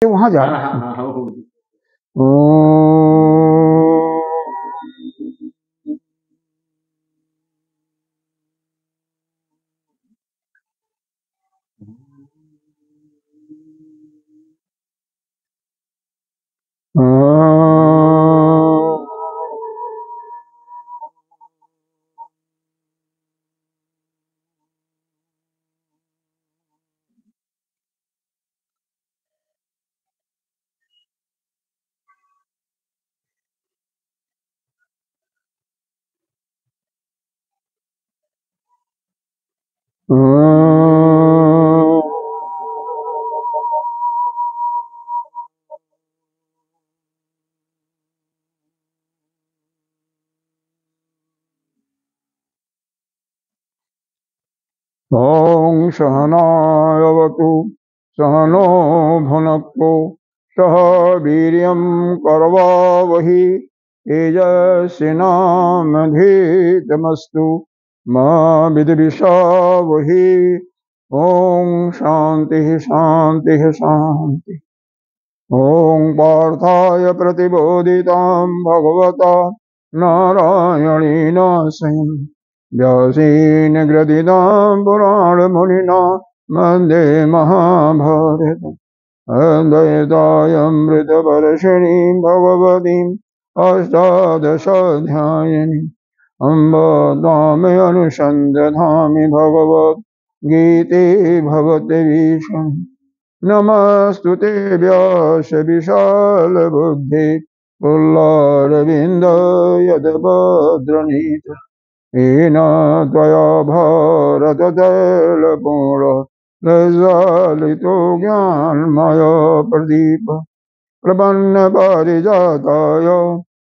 वहां जा हाँ रहा हाँ हूँ। हाँ हाँ हो। ॐ सहनावतु सहनो भुनक्तु सह वीर्यं करवावहि तेजस्विनामधीतमस्तु मा विद्विषावहि। ॐ शान्तिः शान्तिः शान्तिः। ॐ पार्थाय प्रतिबोधितां भगवता नारायणेन स्वयं व्यासेन ग्रथितां पुराणमुनिना वन्दे महाभारतम् अद्वैतामृतवर्षिणीं भगवतीम् अष्टादशाध्यायिनीम् अम्ब तामनुसन्दधामि भगवद्गीते भगवद्भीषणे। नमस्तुते व्यास विशालबुद्धे पुल्लारविन्द यदभद्रनीत येन त्वया भारततैलपूर्ण लज्जालितो ज्ञानमय प्रदीप प्रपन्नपारिजाताय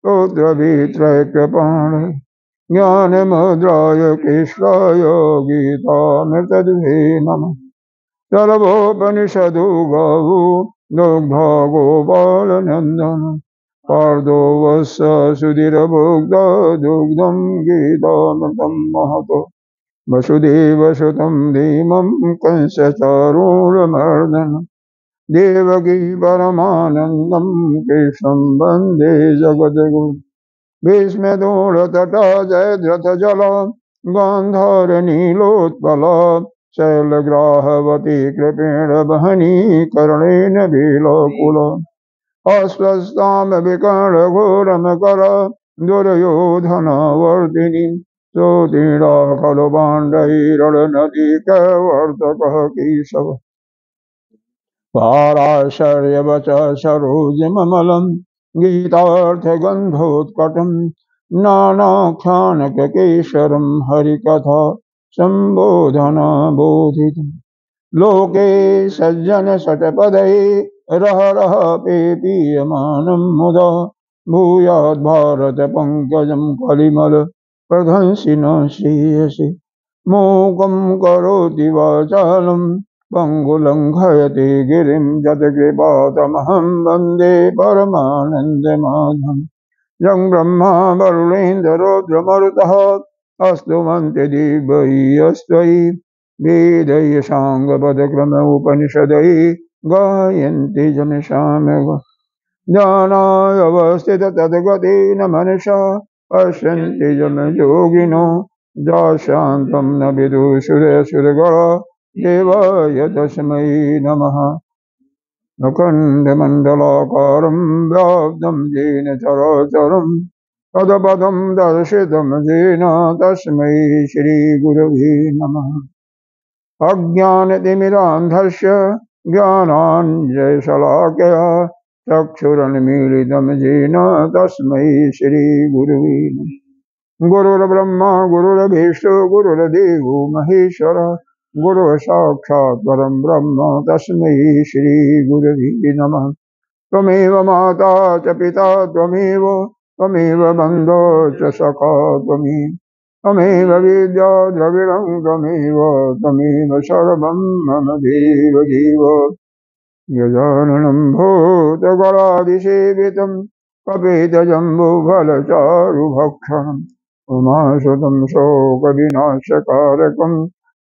पुत्रभित्रैक्यपाणे ज्ञानमुद्राय कृष्णाय गीतामृतदुहे नमः। सर्वोपनिषदु गौ दुग्धा गोपालनन्दन पार्दो वत्स सुधीरभुग्ध दुग्धं गीतामृतं महतो वसुदेवसुतं धीमं कंसचारूढमर्दन देवकी परमानन्दं कृष्णं वन्दे जगद्गुरुं भीष्मदोषतटा जयद्रथजला गान्धारनीलोत्पला शैलग्राहवती कृपेण वहनी कर्णेन भीलकुल अस्वस्थां विकर्णघोरमकर दुर्योधनवर्तिनीं सुतीर्णा खलु पाण्डैरणनदी कैवर्तकः केशव पाराशर्यवच सरोजममलं गीतार्थगन्धोत्कटं नानाख्यानककेशरं हरिकथा सम्बोधनबोधितम् लोके सज्जनशतपदै रह रह पेपीयमानं मुदा भूयाद् भारतपङ्कजं कलिमल प्रध्वंसि न श्रीयसि मूकं करोति वाचालं पङ्गुलङ्घयति गिरिं यत्कृपातमहं वन्दे परमानन्दमाधवम् यं ब्रह्मा वरुणेन्द्ररुद्रमरुतः अस्तुवन्ति दिव्यैस्त्वयि वेदैः साङ्गपदक्रम उपनिषदैः गायन्ति जनिषामः ज्ञानाय अवस्थिततद्गतेन मनसा पश्यन्ति योगिनो दाशान्तं न विदुषुरसुरगणा देवाय तस्मै नमः। मुकुन्दमण्डलाकारं व्याप्तं येन चराचरं तदपदं दर्शितं येन तस्मै श्रीगुरवे नमः। अज्ञानतिमिरान्धस्य ज्ञानाञ्जनशलाकया चक्षुरुन्मीलितं येन तस्मै श्रीगुरवे नमः। गुरुर्ब्रह्मा गुरुर्विष्णु गुरुर्देवो महेश्वर गुरुः साक्षात् परं ब्रह्म तस्मै श्रीगुरवे नमः। त्वमेव माता च पिता त्वमेव बन्धो च सखा त्वमेव विद्या द्रविणं त्वमेव सर्वं मम देव देव। गजाननं भूतगणाधिसेवितं कपितजम्बुफलचारुभक्षणम् उमासुतं शोकविनाशकारकं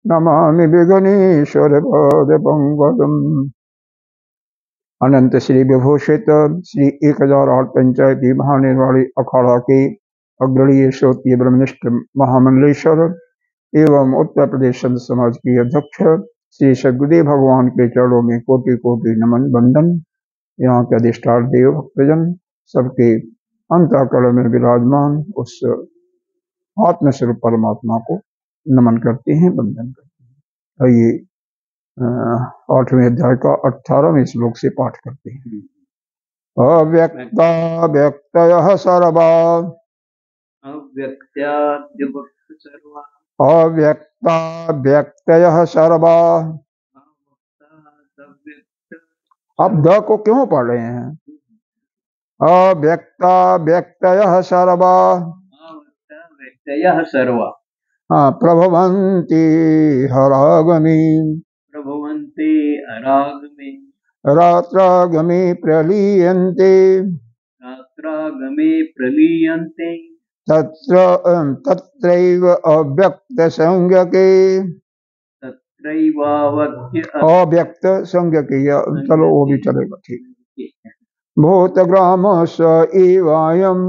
नमामि विघ्नेश्वरपादपङ्कजम्। अनंत श्री विभूषित श्री 1008 पंचायती महानिर्वाणी अखाड़ा के अग्रणीय श्रोतीय ब्रह्मनिष्ठ महामंडलेश्वर एवं उत्तर प्रदेश संत समाज की अध्यक्ष श्री सद्गुरुदेव भगवान के चरणों में कोटि कोटि नमन बंदन। यहाँ के अधिष्ठान देव भक्तजन सबके अंतःकरण में विराजमान उस आत्मस्वरूप परमात्मा को नमन करते हैं, वंदन करते हैं। आइए 8वें अध्याय का 18वें श्लोक से पाठ करते हैं। अव्यक्ता व्यक्तयः सर्वा अव्यक्ता व्यक्तयः सर्वा। आप द को क्यों पढ़ रहे हैं? अव्यक्ता व्यक्तयः सर्वा सर्वा प्रभवन्ति हरागमी रात्रागमे प्रलीयन्ते तत्रैव अव्यक्त संज्ञके अव्यक्त संज्ञके। चलो वो भी चलेगा, ठीक। भूतग्राम स एवायम्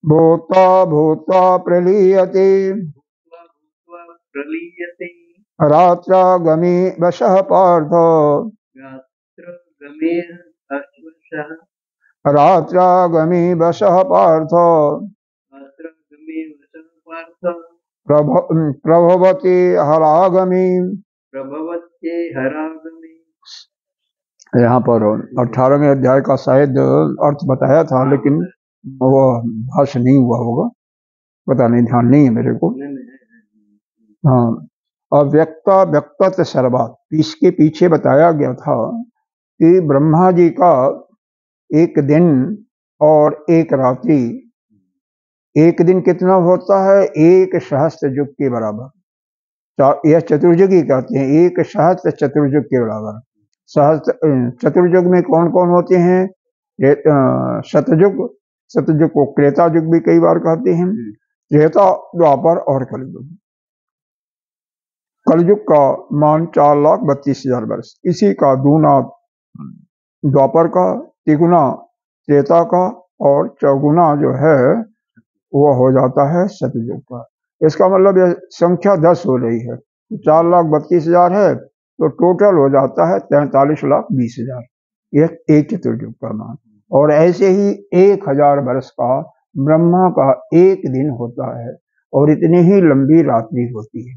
भूता भूता प्रलीयते रात्रागमे वशः पार्थ रात्रागमे वशः पार्थ प्रभवते हरागमे। यहाँ पर 18वें अध्याय का शायद अर्थ बताया था, लेकिन वो भाष्य नहीं हुआ होगा, पता नहीं, ध्यान नहीं है मेरे को। हाँ, अव्यक्ता व्यक्तत सर्वा, इसके पीछे बताया गया था कि ब्रह्मा जी का एक दिन और एक रात्रि, एक दिन कितना होता है? 1 सहस्त्र युग के बराबर। यह चतुर्युगी कहते हैं, 1 सहस्त्र चतुर्युग के बराबर। सहस्त्र चतुर्युग में कौन कौन होते हैं? सतयुग, सतयुग को त्रेता युग भी कई बार कहते हैं, त्रेता, द्वापर और कलयुग। कलयुग का मान 4,32,000 वर्ष, इसी का दूना द्वापर का, तिगुना त्रेता का और चौगुना जो है वो हो जाता है सतयुग का। इसका मतलब यह संख्या 10 हो रही है। 4,32,000 है तो टोटल हो जाता है 43,20,000। यह एक चतुर्युग का मान। और ऐसे ही 1,000 वर्ष का ब्रह्मा का एक दिन होता है और इतनी ही लंबी रात्रि होती है।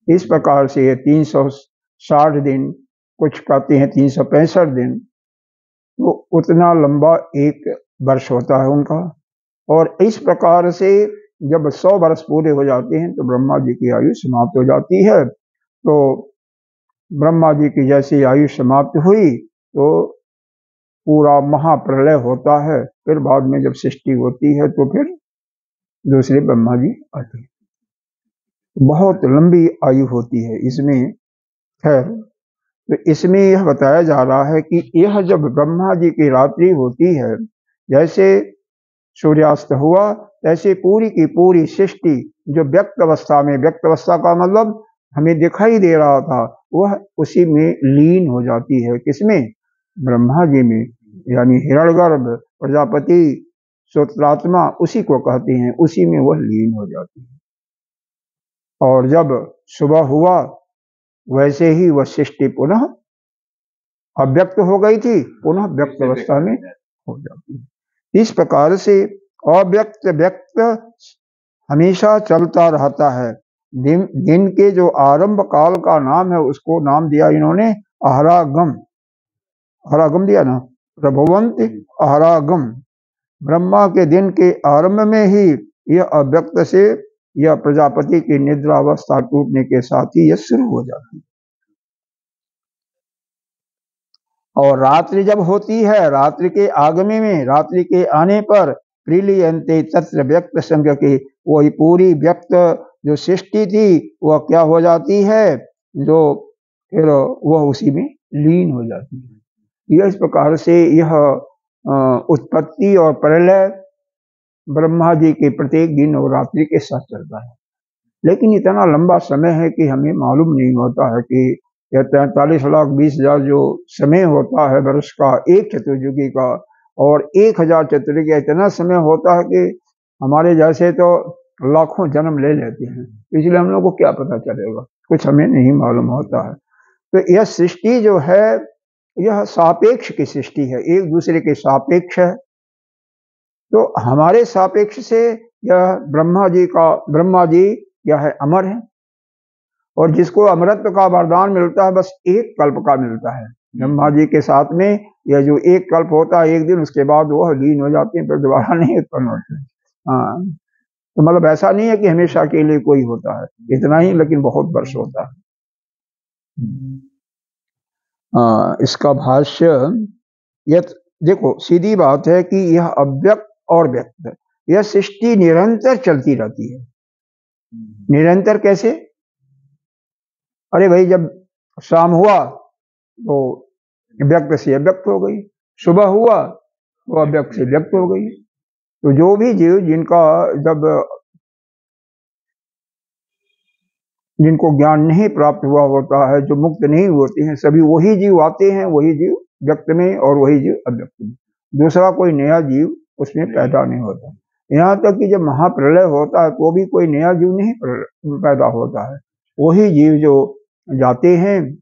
इस प्रकार से ये 360 दिन, कुछ कहते हैं 365 दिन, तो उतना लंबा एक वर्ष होता है उनका। और इस प्रकार से जब 100 वर्ष पूरे हो जाते हैं तो ब्रह्मा जी की आयु समाप्त हो जाती है। तो ब्रह्मा जी की जैसी आयु समाप्त हुई तो पूरा महाप्रलय होता है, फिर बाद में जब सृष्टि होती है तो फिर दूसरे ब्रह्मा जी आते हैं। बहुत लंबी आयु होती है इसमें। खैर, तो इसमें यह बताया जा रहा है कि यह जब ब्रह्मा जी की रात्रि होती है, जैसे सूर्यास्त हुआ ऐसे पूरी की पूरी सृष्टि जो व्यक्त अवस्था में, व्यक्त अवस्था का मतलब हमें दिखाई दे रहा था, वह उसी में लीन हो जाती है। किसमें? ब्रह्मा जी में, यानी हिरण्यगर्भ, प्रजापति, श्रोत्रात्मा, उसी को कहते हैं, उसी में वह लीन हो जाती है। और जब सुबह हुआ वैसे ही वह सृष्टि पुनः अव्यक्त हो गई थी, पुनः व्यक्त अवस्था में हो जाती है। इस प्रकार से अव्यक्त व्यक्त हमेशा चलता रहता है। दिन के जो आरंभ काल का नाम है उसको नाम दिया इन्होंने अहरागम। अहरागम दिया ना, प्रभवंत अहरागम। ब्रह्मा के दिन के आरंभ में ही यह अव्यक्त से यह प्रजापति की निद्रा अवस्था टूटने के साथ ही यह शुरू हो जाती है। और रात्रि जब होती है, रात्रि के आगमन में, रात्रि के आने पर प्रीलियंते तत्र व्यक्त संग की, वही पूरी व्यक्त जो सृष्टि थी वह क्या हो जाती है? जो फिर वह उसी में लीन हो जाती है। यह इस प्रकार से यह उत्पत्ति और प्रलय ब्रह्मा जी के प्रत्येक दिन और रात्रि के साथ चलता है। लेकिन इतना लंबा समय है कि हमें मालूम नहीं होता है कि या 43,20,000 जो समय होता है वर्ष का एक चतुर्युगी का, और 1,000 चतुर्युगी इतना समय होता है कि हमारे जैसे तो लाखों जन्म ले लेते हैं, इसलिए हम लोग को क्या पता चलेगा, कुछ हमें नहीं मालूम होता है। तो यह सृष्टि जो है यह सापेक्ष की सृष्टि है, एक दूसरे के सापेक्ष है। तो हमारे सापेक्ष से यह ब्रह्मा जी यह है अमर है, और जिसको अमरत्व का वरदान मिलता है बस एक कल्प का मिलता है। ब्रह्मा जी के साथ में यह जो एक कल्प होता है, एक दिन, उसके बाद वह लीन हो जाते हैं, फिर दोबारा नहीं उत्पन्न होते हैं। हाँ, तो मतलब ऐसा नहीं है कि हमेशा के लिए कोई होता है, इतना ही, लेकिन बहुत वर्ष होता है। इसका भाष्य, यह देखो सीधी बात है कि यह अव्यक्त और व्यक्त है, यह सृष्टि निरंतर चलती रहती है। निरंतर कैसे? अरे भाई, जब शाम हुआ तो व्यक्त से अव्यक्त हो गई, सुबह हुआ तो अव्यक्त से व्यक्त हो गई। तो जो भी जीव जिनको ज्ञान नहीं प्राप्त हुआ होता है, जो मुक्त नहीं होते हैं, सभी वही जीव आते हैं, वही जीव व्यक्त में और वही जीव अव्यक्त में, दूसरा कोई नया जीव उसमें पैदा नहीं होता। यहाँ तक कि जब महाप्रलय होता है तो भी कोई नया जीव नहीं पैदा होता है, वही जीव जो जाते हैं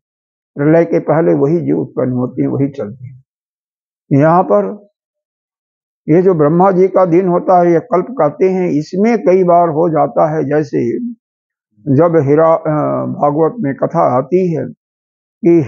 प्रलय के पहले, वही जीव उत्पन्न होते हैं, वही चलते हैं। यहाँ पर ये जो ब्रह्मा जी का दिन होता है, ये कल्प कहते हैं, इसमें कई बार हो जाता है, जैसे जब भागवत में कथा आती है कि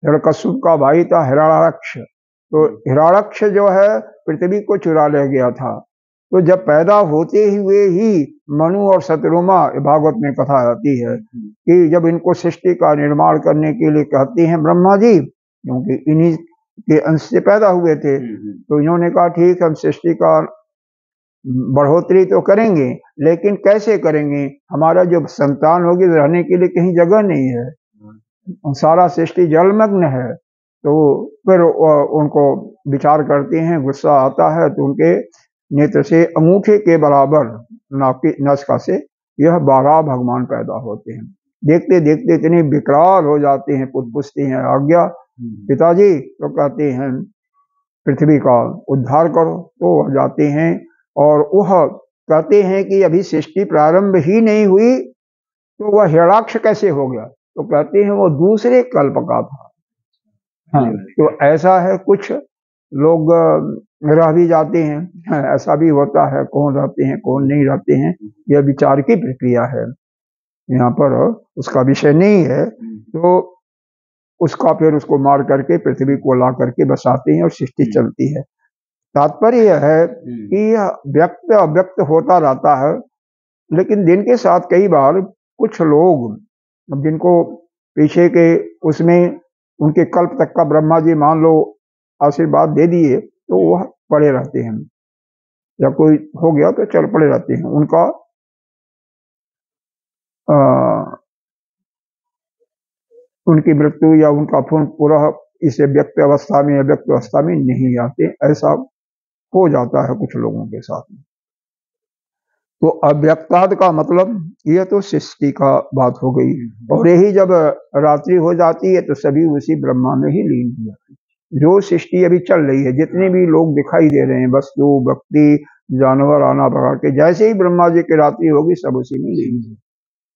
हिरण्यकश्यप का भाई था हिरण्याक्ष, तो हिरण्याक्ष जो है पृथ्वी को चुरा ले गया था। तो जब पैदा होते हुए ही मनु और शत्रुमा, भागवत में कथा आती है कि जब इनको सृष्टि का निर्माण करने के लिए कहते हैं ब्रह्मा जी, क्योंकि इन्हीं के अंश से पैदा हुए थे, तो इन्होंने कहा ठीक, हम सृष्टि का बढ़ोतरी तो करेंगे, लेकिन कैसे करेंगे, हमारा जो संतान होगी रहने के लिए कहीं जगह नहीं है, सारा सृष्टि जलमग्न है। तो फिर उनको विचार करते हैं, गुस्सा आता है, तो उनके नेत्र से अंगूठे के बराबर नासिका से यह 12 भगवान पैदा होते हैं। देखते देखते इतने विकराल हो जाते हैं, पूछते हैं आज्ञा पिताजी, तो कहते हैं पृथ्वी का उद्धार करो, तो वह जाते हैं और वह कहते हैं कि अभी सृष्टि प्रारंभ ही नहीं हुई तो वह हिरण्याक्ष कैसे हो गया, तो कहते हैं वो दूसरे कल्प का था। हाँ, तो ऐसा है, कुछ लोग रह भी जाते हैं, ऐसा भी होता है, कौन रहते हैं कौन नहीं रहते हैं, यह विचार की प्रक्रिया है, यहाँ पर उसका विषय नहीं है। तो उसका फिर उसको मार करके पृथ्वी को ला करके बसाते हैं और सृष्टि चलती है। तात्पर्य यह है कि यह व्यक्त अव्यक्त होता रहता है, लेकिन दिन के साथ कई बार कुछ लोग जिनको पीछे के उसमें उनके कल्प तक का ब्रह्मा जी मान लो आशीर्वाद दे दिए, तो वह पड़े रहते हैं, या कोई हो गया तो चल पड़े रहते हैं, उनका उनकी मृत्यु या उनका पूरा इस व्यक्त अवस्था में अव्यक्त अवस्था में नहीं आते, ऐसा हो जाता है कुछ लोगों के साथ में। तो अव्यक्ताद का मतलब यह तो सृष्टि का बात हो गई, और यही जब रात्रि हो जाती है तो सभी उसी ब्रह्मा में ही लीन हो जाती है। जो सृष्टि अभी चल रही है, जितने भी लोग दिखाई दे रहे हैं, वस्तु व्यक्ति जानवर आना प्रकार के, जैसे ही ब्रह्मा जी की रात्रि होगी सब उसी में लीन होगी,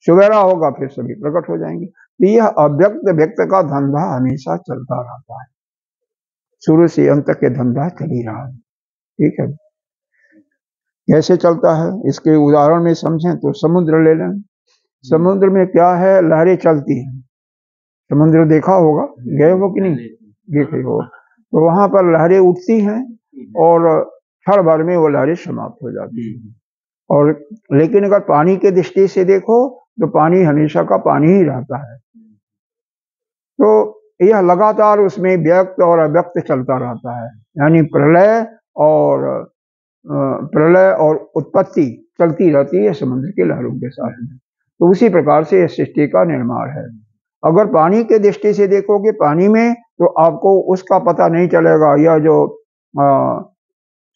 सवेरा होगा फिर सभी प्रकट हो जाएंगे। तो यह अव्यक्त व्यक्त का धंधा हमेशा चलता रहता है, शुरू से अंत के धंधा चल ही रहा है। ठीक है, कैसे चलता है इसके उदाहरण में समझें तो समुद्र ले लें। समुद्र में क्या है, लहरें चलती हैं, समुद्र देखा होगा, गए हो कि नहीं, देखे हो, तो वहां पर लहरें उठती हैं और क्षण भर में वो लहरें समाप्त हो जाती हैं। और लेकिन अगर पानी के दृष्टि से देखो तो पानी हमेशा का पानी ही रहता है। तो यह लगातार उसमें व्यक्त और अव्यक्त चलता रहता है, यानी प्रलय और उत्पत्ति चलती रहती है समुद्र की लहरों के साथ में। तो उसी प्रकार से यह सृष्टि का निर्माण है। अगर पानी के दृष्टि से देखोगे पानी में, तो आपको उसका पता नहीं चलेगा, यह जो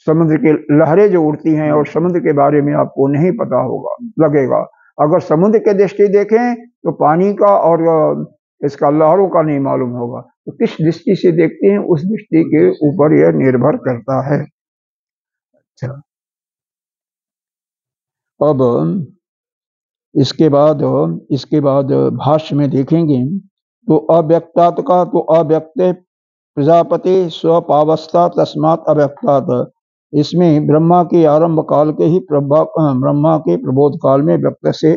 समुद्र की लहरें जो उड़ती हैं और समुद्र के बारे में आपको नहीं पता होगा लगेगा। अगर समुद्र के दृष्टि देखें तो पानी का और इसका लहरों का नहीं मालूम होगा, तो किस दृष्टि से देखते हैं उस दृष्टि के ऊपर यह निर्भर करता है। अच्छा, अब इसके बाद भाष्य में देखेंगे तो अव्यक्तात् का तो अव्यक्त प्रजापति स्वपावस्था तस्मात् अव्यक्तात्, इसमें ब्रह्मा के आरंभ काल के ही ब्रह्मा के प्रबोध काल में व्यक्त से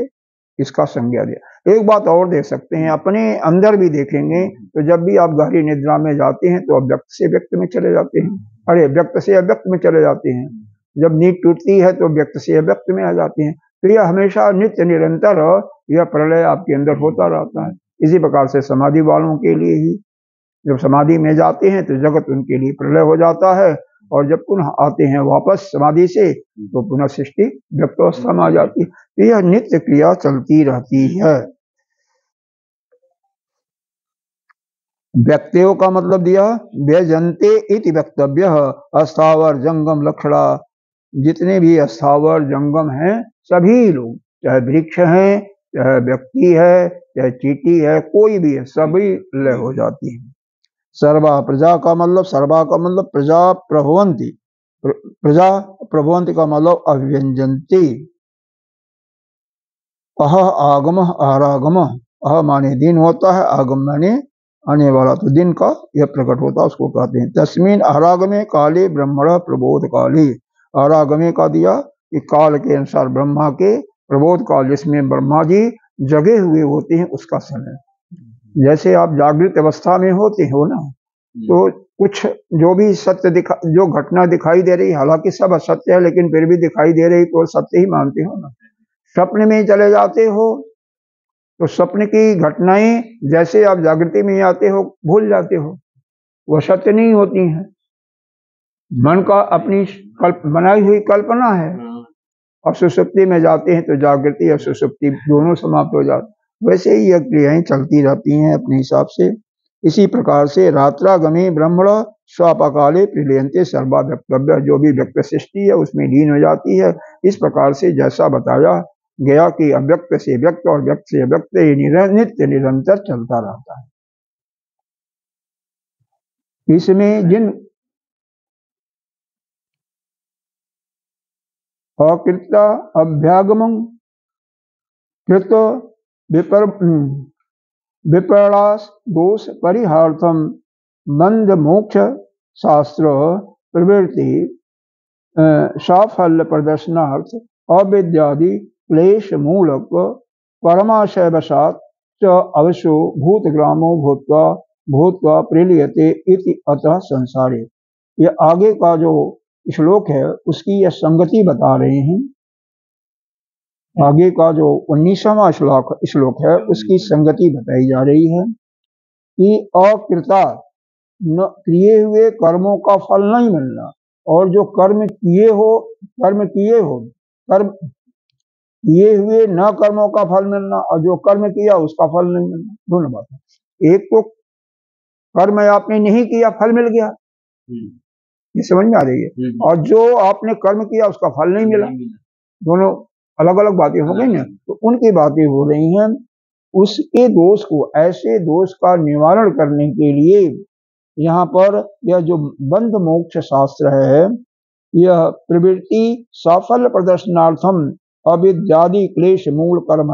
इसका संज्ञा दिया। एक बात और देख सकते हैं, अपने अंदर भी देखेंगे तो जब भी आप गहरी निद्रा में जाते हैं तो अव्यक्त से व्यक्त में चले जाते हैं, अरे व्यक्त से अव्यक्त में चले जाते हैं। जब नींद टूटती है तो व्यक्त से अव्यक्त में आ जाते हैं। तो यह हमेशा नित्य निरंतर यह प्रलय आपके अंदर होता रहता है। इसी प्रकार से समाधि वालों के लिए ही जब समाधि में जाते हैं तो जगत उनके लिए प्रलय हो जाता है, और जब पुनः आते हैं वापस समाधि से तो पुनः सृष्टि व्यक्तावस्था में आ जाती है। तो यह नित्य क्रिया चलती रहती है। व्यक्तियों का मतलब दिया व्यजन्ते इति वक्तव्य, अस्थावर जंगम लक्षणा, जितने भी अस्थावर जंगम हैं सभी लोग, चाहे वृक्ष हैं, चाहे व्यक्ति है, चाहे चींटी है, कोई भी है, सभी लय हो जाती है। सर्वा प्रजा का मतलब प्रजा प्रभवंती, प्रजा प्रभवंती का मतलब अव्यंजंती। अह आगम आरागम, अह माने दिन होता है, आगम माने आने वाला, तो दिन का यह प्रकट होता है उसको कहते हैं। तस्मीन आरागमे काले ब्रह्मण प्रबोध काले, आरागमे का दिया कि काल के अनुसार ब्रह्मा के प्रबोध काल, जिसमें ब्रह्मा जी जगे हुए होते हैं उसका समय। जैसे आप जागृत अवस्था में होते हो ना, तो कुछ जो भी सत्य जो घटना दिखाई दे रही, हालांकि सब असत्य है लेकिन फिर भी दिखाई दे रही तो सत्य ही मानते हो ना। स्वप्न में चले जाते हो तो स्वप्न की घटनाएं जैसे आप जागृति में आते हो भूल जाते हो, वह सत्य नहीं होती हैं, मन का अपनी बनाई हुई कल्पना है। और सुषुप्ति में जाते हैं तो जागृति और सुषुप्ति दोनों समाप्त हो जाते, वैसे ही यह क्रियाएं चलती रहती हैं अपने हिसाब से। इसी प्रकार से रात्रागमे ब्रह्मण स्वापकाले प्रलयन्ते सर्वा व्यक्तव्य, जो भी व्यक्त सृष्टि है उसमें लीन हो जाती है। इस प्रकार से जैसा बताया गया कि अव्यक्त से व्यक्त और व्यक्त से व्यक्त नित्य निरंतर चलता रहता है। इसमें जिन अकृत अभ्यागमं कृत विपर्यास दोष परिहार्थम मंद मोक्ष शास्त्र प्रवृत्ति साफल्य प्रदर्शनार्थ अविद्यादि क्लेश मूलक परमाशय वशात च अवशो भूतग्रामो भूत्वा प्रलीयते इति अतः संसारे। ये आगे का जो श्लोक है उसकी यह संगति बता रहे हैं। आगे का जो 19वां श्लोक है उसकी संगति बताई जा रही है कि अकृता किए हुए कर्मों का फल नहीं मिलना, और जो कर्म किए हुए न कर्मों का फल मिलना, और जो कर्म किया उसका फल नहीं मिलना, दोनों बातें। एक तो कर्म आपने नहीं किया फल मिल गया, ये समझ में आ रही है, और जो आपने कर्म किया उसका फल नहीं मिला, दोनों अलग अलग बातें हो गई ना। तो उनकी बातें हो रही हैं। उसके दोष को, ऐसे दोष का निवारण करने के लिए यहाँ पर यह जो बंध मोक्ष शास्त्र है, यह प्रवृत्ति साफल्य प्रदर्शनार्थम अविद्यादि क्लेश मूल कर्म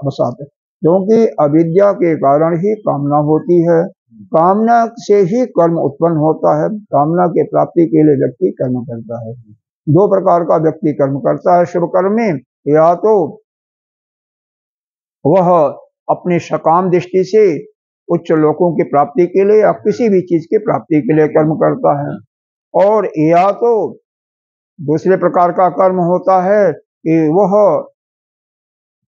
बसाते, क्योंकि अविद्या के कारण ही कामना होती है, कामना से ही कर्म उत्पन्न होता है। कामना के प्राप्ति के लिए व्यक्ति कर्म करता है। दो प्रकार का व्यक्ति कर्म करता है शुभ कर्म में, या तो वह अपने सकाम दृष्टि से उच्च लोकों की प्राप्ति के लिए या किसी भी चीज की प्राप्ति के लिए कर्म करता है, और या तो दूसरे प्रकार का कर्म होता है कि वह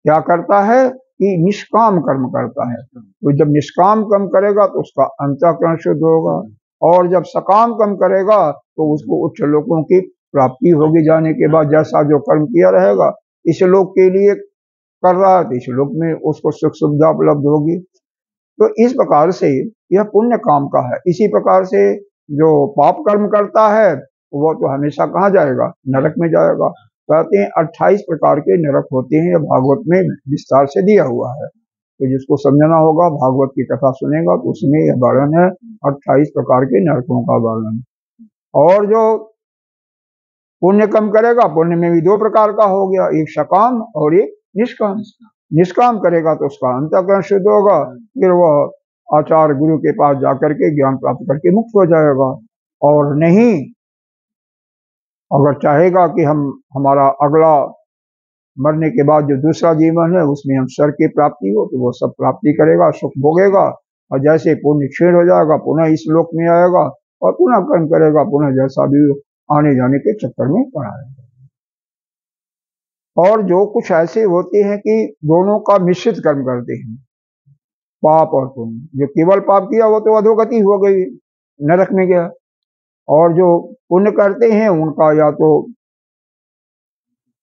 क्या करता है कि निष्काम कर्म करता है। तो जब निष्काम कर्म करेगा तो उसका अंतःकरण शुद्ध होगा, और जब सकाम कर्म करेगा तो उसको उच्च लोकों की प्राप्ति होगी। जाने के बाद जैसा जो कर्म किया रहेगा, इस लोक के लिए कर रहा है तो इस लोक में उसको सुख सुविधा उपलब्ध होगी। तो इस प्रकार से यह पुण्य काम का है। इसी प्रकार से जो पाप कर्म करता है वो तो हमेशा कहाँ जाएगा, नरक में जाएगा। कहते हैं 28 प्रकार के नरक होते हैं, भागवत में विस्तार से दिया हुआ है। तो जिसको समझना होगा भागवत की कथा सुनेगा तो उसमें यह वर्णन है 28 प्रकार के नरकों का वर्णन। और जो पुण्य कम करेगा, पुण्य में भी 2 प्रकार का हो गया, एक सकाम और एक निष्काम। निष्काम करेगा तो उसका अंतःकरण शुद्ध होगा, फिर वह आचार्य गुरु के पास जाकर के ज्ञान प्राप्त करके मुक्त हो जाएगा। और नहीं, अगर चाहेगा कि हमारा अगला मरने के बाद जो दूसरा जीवन है उसमें हम स्वर्ग की प्राप्ति हो, तो वो सब प्राप्ति करेगा, सुख भोगेगा। और जैसे पुण्य क्षीण हो जाएगा पुनः इस लोक में आएगा और पुनः कर्म करेगा, पुनः जैसा भी आने जाने के चक्कर में पड़ा रहेगा। और जो कुछ ऐसे होते हैं कि दोनों का मिश्रित कर्म करते हैं, पाप और पुण्य, जो केवल पाप किया वो तो अधोगति हो गई, नरक में गया। और जो पुण्य करते हैं उनका या तो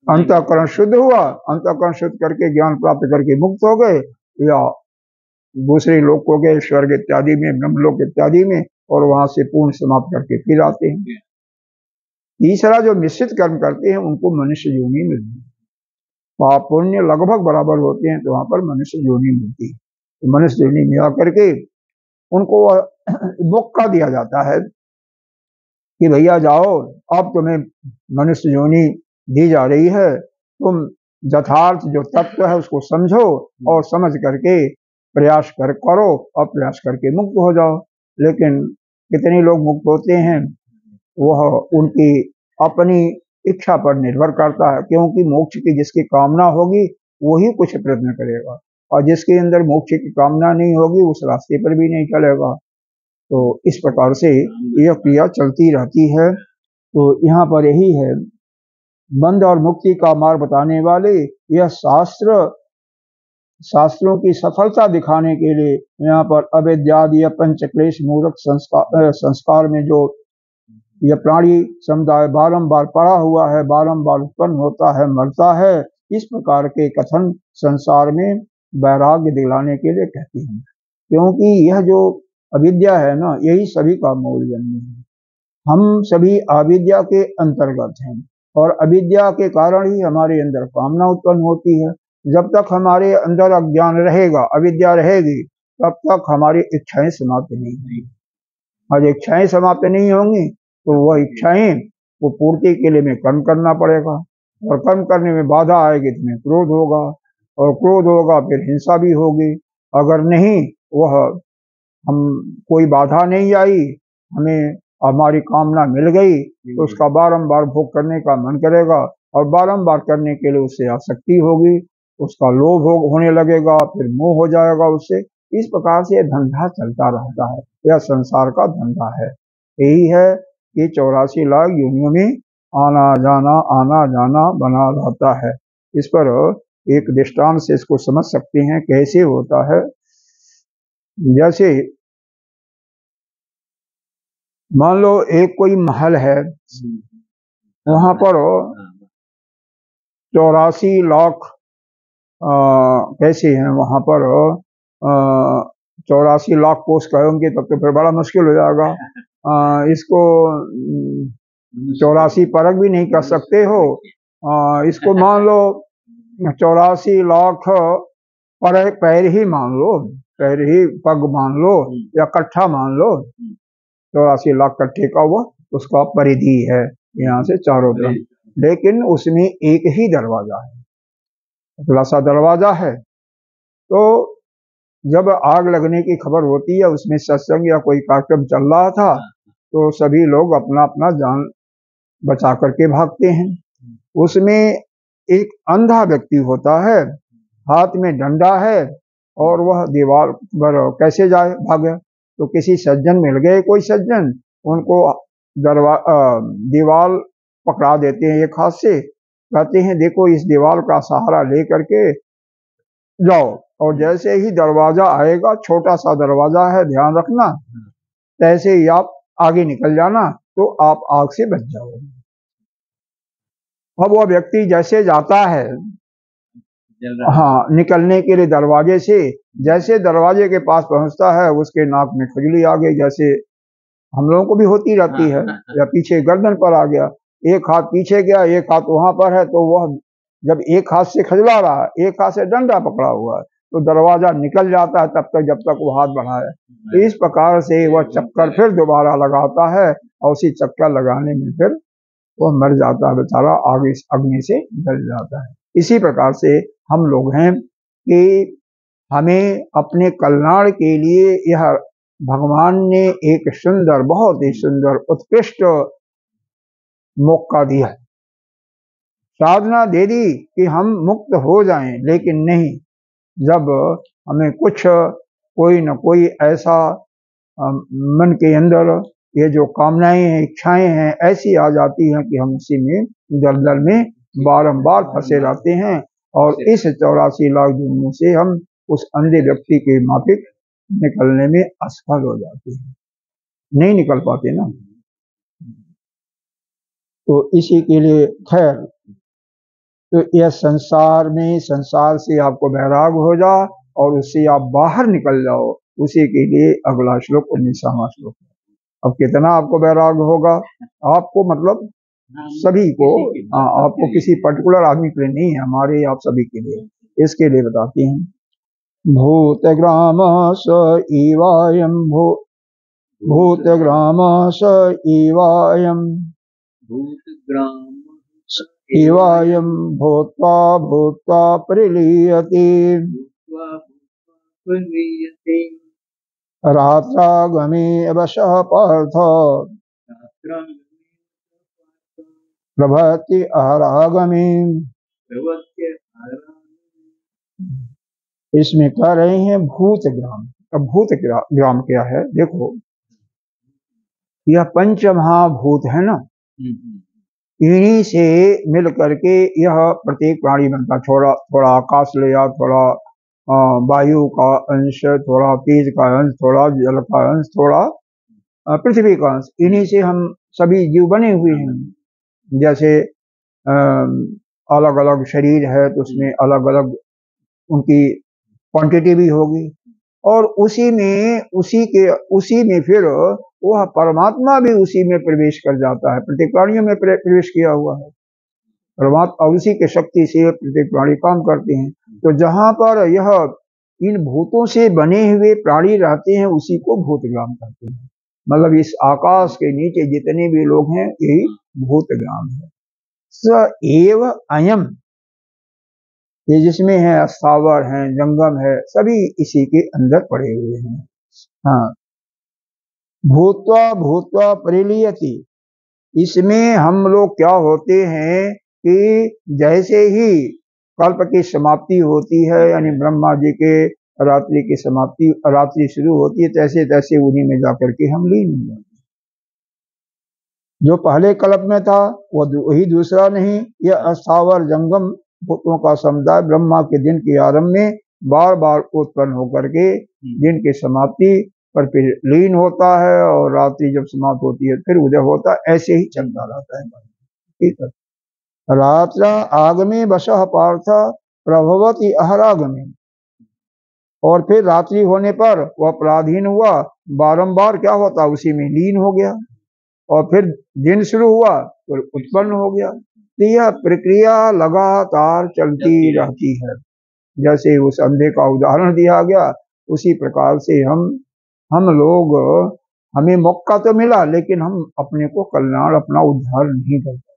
अंतःकरण शुद्ध हुआ, अंतःकरण शुद्ध करके ज्ञान प्राप्त करके मुक्त हो गए, या दूसरे लोक हो गए स्वर्ग इत्यादि में, ब्रह्मलोक इत्यादि में, और वहां से पूर्ण समाप्त करके फिर आते हैं। तीसरा जो मिश्रित कर्म करते हैं उनको मनुष्य योनि मिलती है। पाप पुण्य लगभग बराबर होते हैं तो वहां पर मनुष्य योनि मिलती है। तो मनुष्य योनि में आकर के उनको मौका दिया जाता है कि भैया जाओ, अब तुम्हें मनुष्य योनि दी जा रही है, तुम यथार्थ जो तत्व है उसको समझो और समझ करके प्रयास करो और प्रयास करके मुक्त हो जाओ। लेकिन कितने लोग मुक्त होते हैं, वह उनकी अपनी इच्छा पर निर्भर करता है, क्योंकि मोक्ष की जिसकी कामना होगी वही कुछ प्रयत्न करेगा, और जिसके अंदर मोक्ष की कामना नहीं होगी उस रास्ते पर भी नहीं चलेगा। तो इस प्रकार से यह क्रिया चलती रहती है। तो यहाँ पर यही है, बंध और मुक्ति का मार्ग बताने वाले यह शास्त्रों की सफलता दिखाने के लिए यहाँ पर अविद्यादि या पंचक्लेश मूर्ख संस्कार में जो यह प्राणी समुदाय बारंबार पड़ा हुआ है, बारंबार उत्पन्न होता है, मरता है, इस प्रकार के कथन संसार में वैराग्य दिलाने के लिए कहती हैं। क्योंकि यह जो अविद्या है ना, यही सभी का मूल जन्म है। हम सभी अविद्या के अंतर्गत हैं, और अविद्या के कारण ही हमारे अंदर कामना उत्पन्न होती है। जब तक हमारे अंदर अज्ञान रहेगा, अविद्या रहेगी, तब तक हमारी इच्छाएं समाप्त नहीं होंगी। और इच्छाएं समाप्त नहीं होंगी तो वह इच्छाएं को पूर्ति के लिए में कर्म करना पड़ेगा, और कर्म करने में बाधा आएगी तो में क्रोध होगा, और क्रोध होगा फिर हिंसा भी होगी। अगर नहीं, वह हम कोई बाधा नहीं आई, हमें हमारी कामना मिल गई, तो उसका बारंबार भोग करने का मन करेगा, और बारंबार करने के लिए उससे आसक्ति होगी, उसका लोभ होने लगेगा, फिर मोह हो जाएगा उससे। इस प्रकार से धंधा चलता रहता है, यह संसार का धंधा है। यही है कि 84 लाख योनियों में आना जाना बना रहता है। इस पर एक दृष्टांत से इसको समझ सकते हैं कैसे होता है। जैसे मान लो एक कोई महल है, वहां पर 84 लाख कैसे हैं वहां पर 84 लाख कोष कहेंगे तब तो फिर बड़ा मुश्किल हो जाएगा। इसको 84 परख भी नहीं कर सकते हो। इसको मान लो 84 लाख पैर ही मान लो, पैर ही पग मान लो, या कट्ठा मान लो। 84 लाख कट्ठे का वो उसका परिधि है यहाँ से चारों तरफ, लेकिन उसमें एक ही दरवाजा है, पतला सा दरवाजा है। तो जब आग लगने की खबर होती है, उसमें सत्संग या कोई कार्यक्रम चल रहा था, तो सभी लोग अपना अपना जान बचा करके भागते हैं। उसमें एक अंधा व्यक्ति होता है, हाथ में डंडा है, और वह दीवार पर कैसे जाए, भागे। तो किसी सज्जन मिल गए, कोई सज्जन, उनको दीवार पकड़ा देते हैं एक हाथ से, कहते हैं देखो इस दीवार का सहारा ले करके जाओ, और जैसे ही दरवाजा आएगा, छोटा सा दरवाजा है, ध्यान रखना, तैसे ही आप आगे निकल जाना, तो आप आग से बच जाओगे। अब वह व्यक्ति जैसे जाता है, हाँ, निकलने के लिए दरवाजे से, जैसे दरवाजे के पास पहुंचता है, उसके नाक में खुजली आ गई, जैसे हम लोगों को भी होती रहती है, या पीछे गर्दन पर आ गया। एक हाथ पीछे गया, एक हाथ वहां पर है, तो वह जब एक हाथ से खजला रहा है, एक हाथ से डंडा पकड़ा हुआ है, तो दरवाजा निकल जाता है तब तक जब तक वो हाथ बढ़ाए। तो इस प्रकार से वह चक्कर फिर दोबारा लगाता है और उसी चक्कर लगाने में फिर वह मर जाता है बेचारा, आगे अग्नि से जल जाता है। इसी प्रकार से हम लोग हैं कि हमें अपने कल्याण के लिए यह भगवान ने एक सुंदर, बहुत ही सुंदर, उत्कृष्ट मौका दिया है। साधना दे दी कि हम मुक्त हो जाएं, लेकिन नहीं, जब हमें कुछ कोई न कोई ऐसा मन के अंदर ये जो कामनाएं हैं, इच्छाएं हैं, ऐसी आ जाती हैं कि हम उसी में दलदल में बारंबार फंसे रहते हैं और इस 84 लाख दुनिया से हम उस अंधे व्यक्ति के माफिक निकलने में असफल हो जाते हैं, नहीं निकल पाते ना। तो इसी के लिए खैर, तो यह संसार में, संसार से आपको वैराग हो जा और उससे आप बाहर निकल जाओ, उसी के लिए अगला श्लोक 19वां श्लोक। अब कितना आपको वैराग होगा, आपको मतलब सभी को, आपको किसी पर्टिकुलर आदमी के लिए नहीं है, हमारे आप सभी के लिए। इसके लिए बताते हैं, भूतग्राम स इवायं भूतग्राम स इवायं इवायं भूत्वा भूत्वा प्रलीयते रात्रागमे वशः पार्थ प्रभति अहरागमे। इसमें कह रहे हैं भूतग्राम। अब भूतग्राम क्या है, देखो यह पंचमहाभूत है ना, इन्हीं से मिल करके यह प्रत्येक प्राणी बनता। थोड़ा आकाश लिया, थोड़ा वायु का अंश, थोड़ा तेज का अंश, थोड़ा जल का अंश, थोड़ा पृथ्वी का अंश, इन्हीं से हम सभी जीव बने हुए हैं। जैसे अलग अलग शरीर है तो उसमें अलग अलग उनकी क्वांटिटी भी होगी, और उसी में फिर वह परमात्मा भी उसी में प्रवेश कर जाता है। प्रत्येक प्राणियों में प्रवेश किया हुआ है परमात्मा, उसी के शक्ति से प्रत्येक प्राणी काम करते हैं। तो जहां पर यह इन भूतों से बने हुए प्राणी रहते हैं, उसी को भूतग्राम कहते हैं। मतलब इस आकाश के नीचे जितने भी लोग हैं, यही भूतग्राम है। स एव अयम, ये जिसमें है स्थावर है, जंगम है, सभी इसी के अंदर पड़े हुए हैं। हाँ, भूत्वा भूत्वा परिलीयति, इसमें हम लोग क्या होते हैं कि जैसे ही कल्प की समाप्ति होती है, यानी ब्रह्मा जी के रात्रि की समाप्ति, रात्रि शुरू होती है, तैसे तैसे उन्हीं में जाकर के हम लीन हो जाते हैं। जो पहले कल्प में था वही दूसरा नहीं, यह अस्थावर जंगम भूतों का समुदाय ब्रह्मा के दिन के आरंभ में बार बार उत्पन्न होकर के दिन की समाप्ति पर फिर लीन होता है, और रात्रि जब समाप्त होती है फिर उदय होता है, ऐसे ही चलता रहता है। ठीक है, रात्रा आगमे वशः पार्थ प्रभवति अहरागमे, और फिर रात्रि होने पर वह पराधीन हुआ, बारंबार क्या होता, उसी में लीन हो गया, और फिर दिन शुरू हुआ तो उत्पन्न हो गया। तो यह प्रक्रिया लगातार चलती रहती है। जैसे उस अंधे का उदाहरण दिया गया, उसी प्रकार से हम लोग, हमें मौका तो मिला लेकिन हम अपने को कल्याण, अपना उद्धार नहीं करते।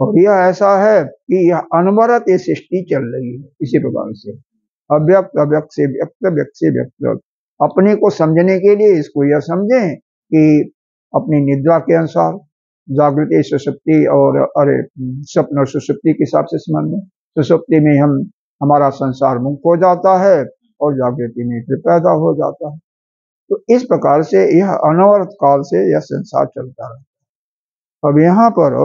और यह ऐसा है कि यह अनवरत ये सृष्टि चल रही है। इसी प्रकार से अव्यक्त, अव्यक्त से व्यक्त, व्यक्त से व्यक्त। अपने को समझने के लिए इसको यह समझें कि अपनी निद्रा के अनुसार जागृति, सुषुप्ति और स्वप्न और सुषुप्ति के हिसाब से समझ लें। सुषुप्ति में हमारा संसार मुक्त हो जाता है और जागृति में फिर पैदा हो जाता है। तो इस प्रकार से यह अनवरत काल से यह संसार चलता रहता है। अब यहाँ पर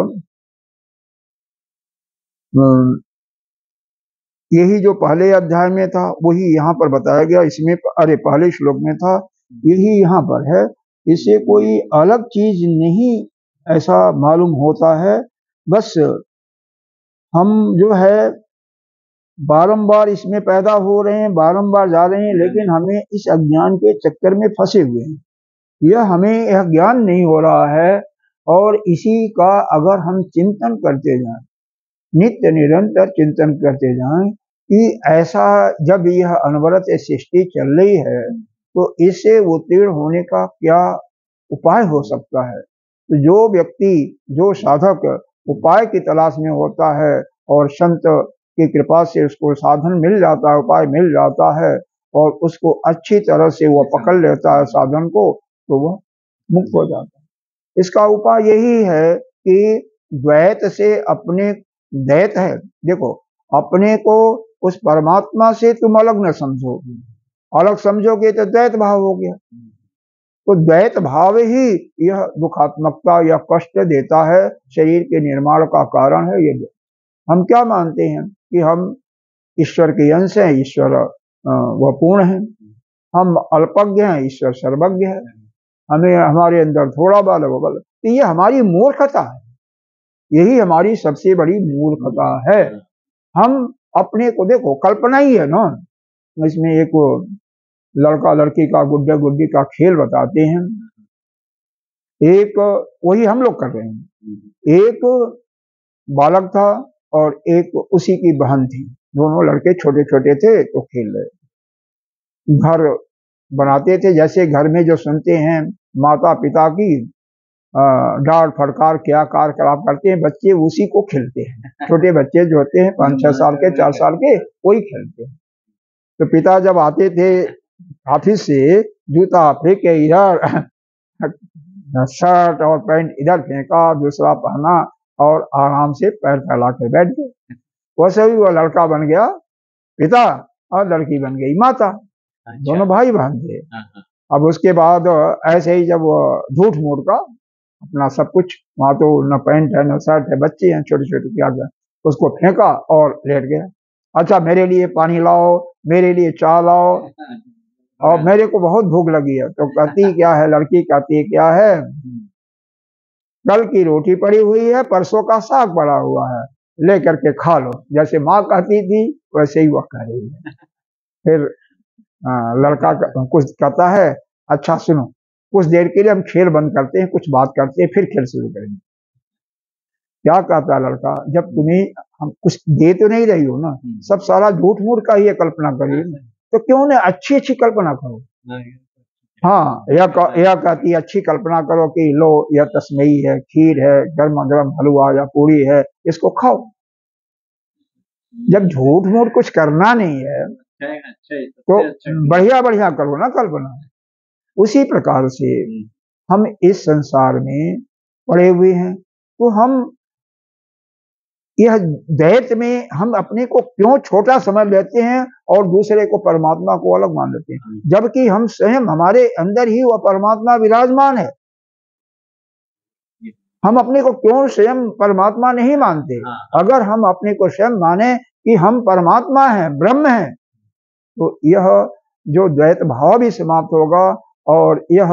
यही जो पहले अध्याय में था वही यहाँ पर बताया गया। इसमें पहले श्लोक में था, यही यहाँ पर है। इससे कोई अलग चीज नहीं ऐसा मालूम होता है। बस हम जो है बारंबार इसमें पैदा हो रहे हैं, बारंबार जा रहे हैं, लेकिन हमें इस अज्ञान के चक्कर में फंसे हुए हैं। यह हमें यह ज्ञान नहीं हो रहा है और इसी का अगर हम चिंतन करते जाएं, नित्य निरंतर चिंतन करते जाएं कि ऐसा जब यह अनवरत सृष्टि चल रही है तो इससे उत्तीर्ण होने का क्या उपाय हो सकता है। तो जो व्यक्ति, जो साधक उपाय की तलाश में होता है और संत की कृपा से उसको साधन मिल जाता है, उपाय मिल जाता है और उसको अच्छी तरह से वह पकड़ लेता है साधन को, तो वह मुक्त हो जाता है। इसका उपाय यही है कि द्वैत से अपने, द्वैत है, देखो अपने को उस परमात्मा से तुम अलग न समझो, अलग समझोगे तो द्वैत भाव हो गया। तो द्वैत भाव ही यह दुखात्मकता या कष्ट देता है, शरीर के निर्माण का कारण है। ये हम क्या मानते हैं कि हम ईश्वर के अंश हैं, ईश्वर वह पूर्ण है, हम अल्पज्ञ हैं, ईश्वर सर्वज्ञ है, हमें हमारे अंदर थोड़ा बल वो बल। तो ये हमारी मूर्खता है, यही हमारी सबसे बड़ी मूर्खता है। हम अपने को, देखो कल्पना ही है ना, इसमें एक लड़का लड़की का गुड्डा गुड्डी का खेल बताते हैं, एक वही हम लोग कर रहे हैं। एक बालक था और एक उसी की बहन थी, दोनों लड़के छोटे छोटे थे तो खेल रहे। घर बनाते थे, जैसे घर में जो सुनते हैं माता पिता की डांट फटकार क्या कार खराब करते हैं बच्चे, उसी को खेलते हैं। छोटे बच्चे जो होते हैं 5-6 साल के, 4 साल के, वही खेलते हैं। तो पिता जब आते थे ऑफिस से, जूता फेंक के इधर, शर्ट और पैंट इधर फेंका, दूसरा पहना और आराम से पैर फैला के बैठ गए। वैसे ही वो लड़का बन गया पिता और लड़की बन गई माता। दोनों भाई बहन थे। अब उसके बाद ऐसे ही जब झूठ मूठ का अपना सब कुछ, वहां तो न पैंट है न शर्ट है, बच्चे हैं छोटे छोटे, क्या गया उसको फेंका और लेट गया। अच्छा मेरे लिए पानी लाओ, मेरे लिए चाय लाओ, और मेरे को बहुत भूख लगी है। तो कहती क्या है लड़की, कहती क्या है, कल की रोटी पड़ी हुई है, परसों का साग पड़ा हुआ है, ले करके खा लो। जैसे माँ कहती थी वैसे ही वह कह रही है। फिर लड़का कुछ कहता है, अच्छा सुनो कुछ देर के लिए हम खेल बंद करते हैं, कुछ बात करते हैं, फिर खेल शुरू करेंगे। क्या कहता है लड़का, जब तुम्हें हम कुछ दे तो नहीं रही हो ना, सब सारा झूठ मूठ का ही कल्पना करिए, तो क्यों ना अच्छी अच्छी कल्पना करो। हाँ, यह कहती अच्छी कल्पना करो कि लो यह तस्मई है, खीर है, गर्मा गर्म हलवा या पूरी है, इसको खाओ। जब झूठ मूठ कुछ करना नहीं है तो बढ़िया बढ़िया करो ना कल्पना। उसी प्रकार से हम इस संसार में पड़े हुए हैं, तो हम यह दैत्य में हम अपने को क्यों छोटा समझ लेते हैं और दूसरे को परमात्मा को अलग मान लेते हैं, जबकि हम स्वयं, हमारे अंदर ही वह परमात्मा विराजमान है। हम अपने को क्यों स्वयं परमात्मा नहीं मानते। अगर हम अपने को स्वयं माने कि हम परमात्मा हैं, ब्रह्म हैं, तो यह जो द्वैत भाव भी समाप्त होगा। और यह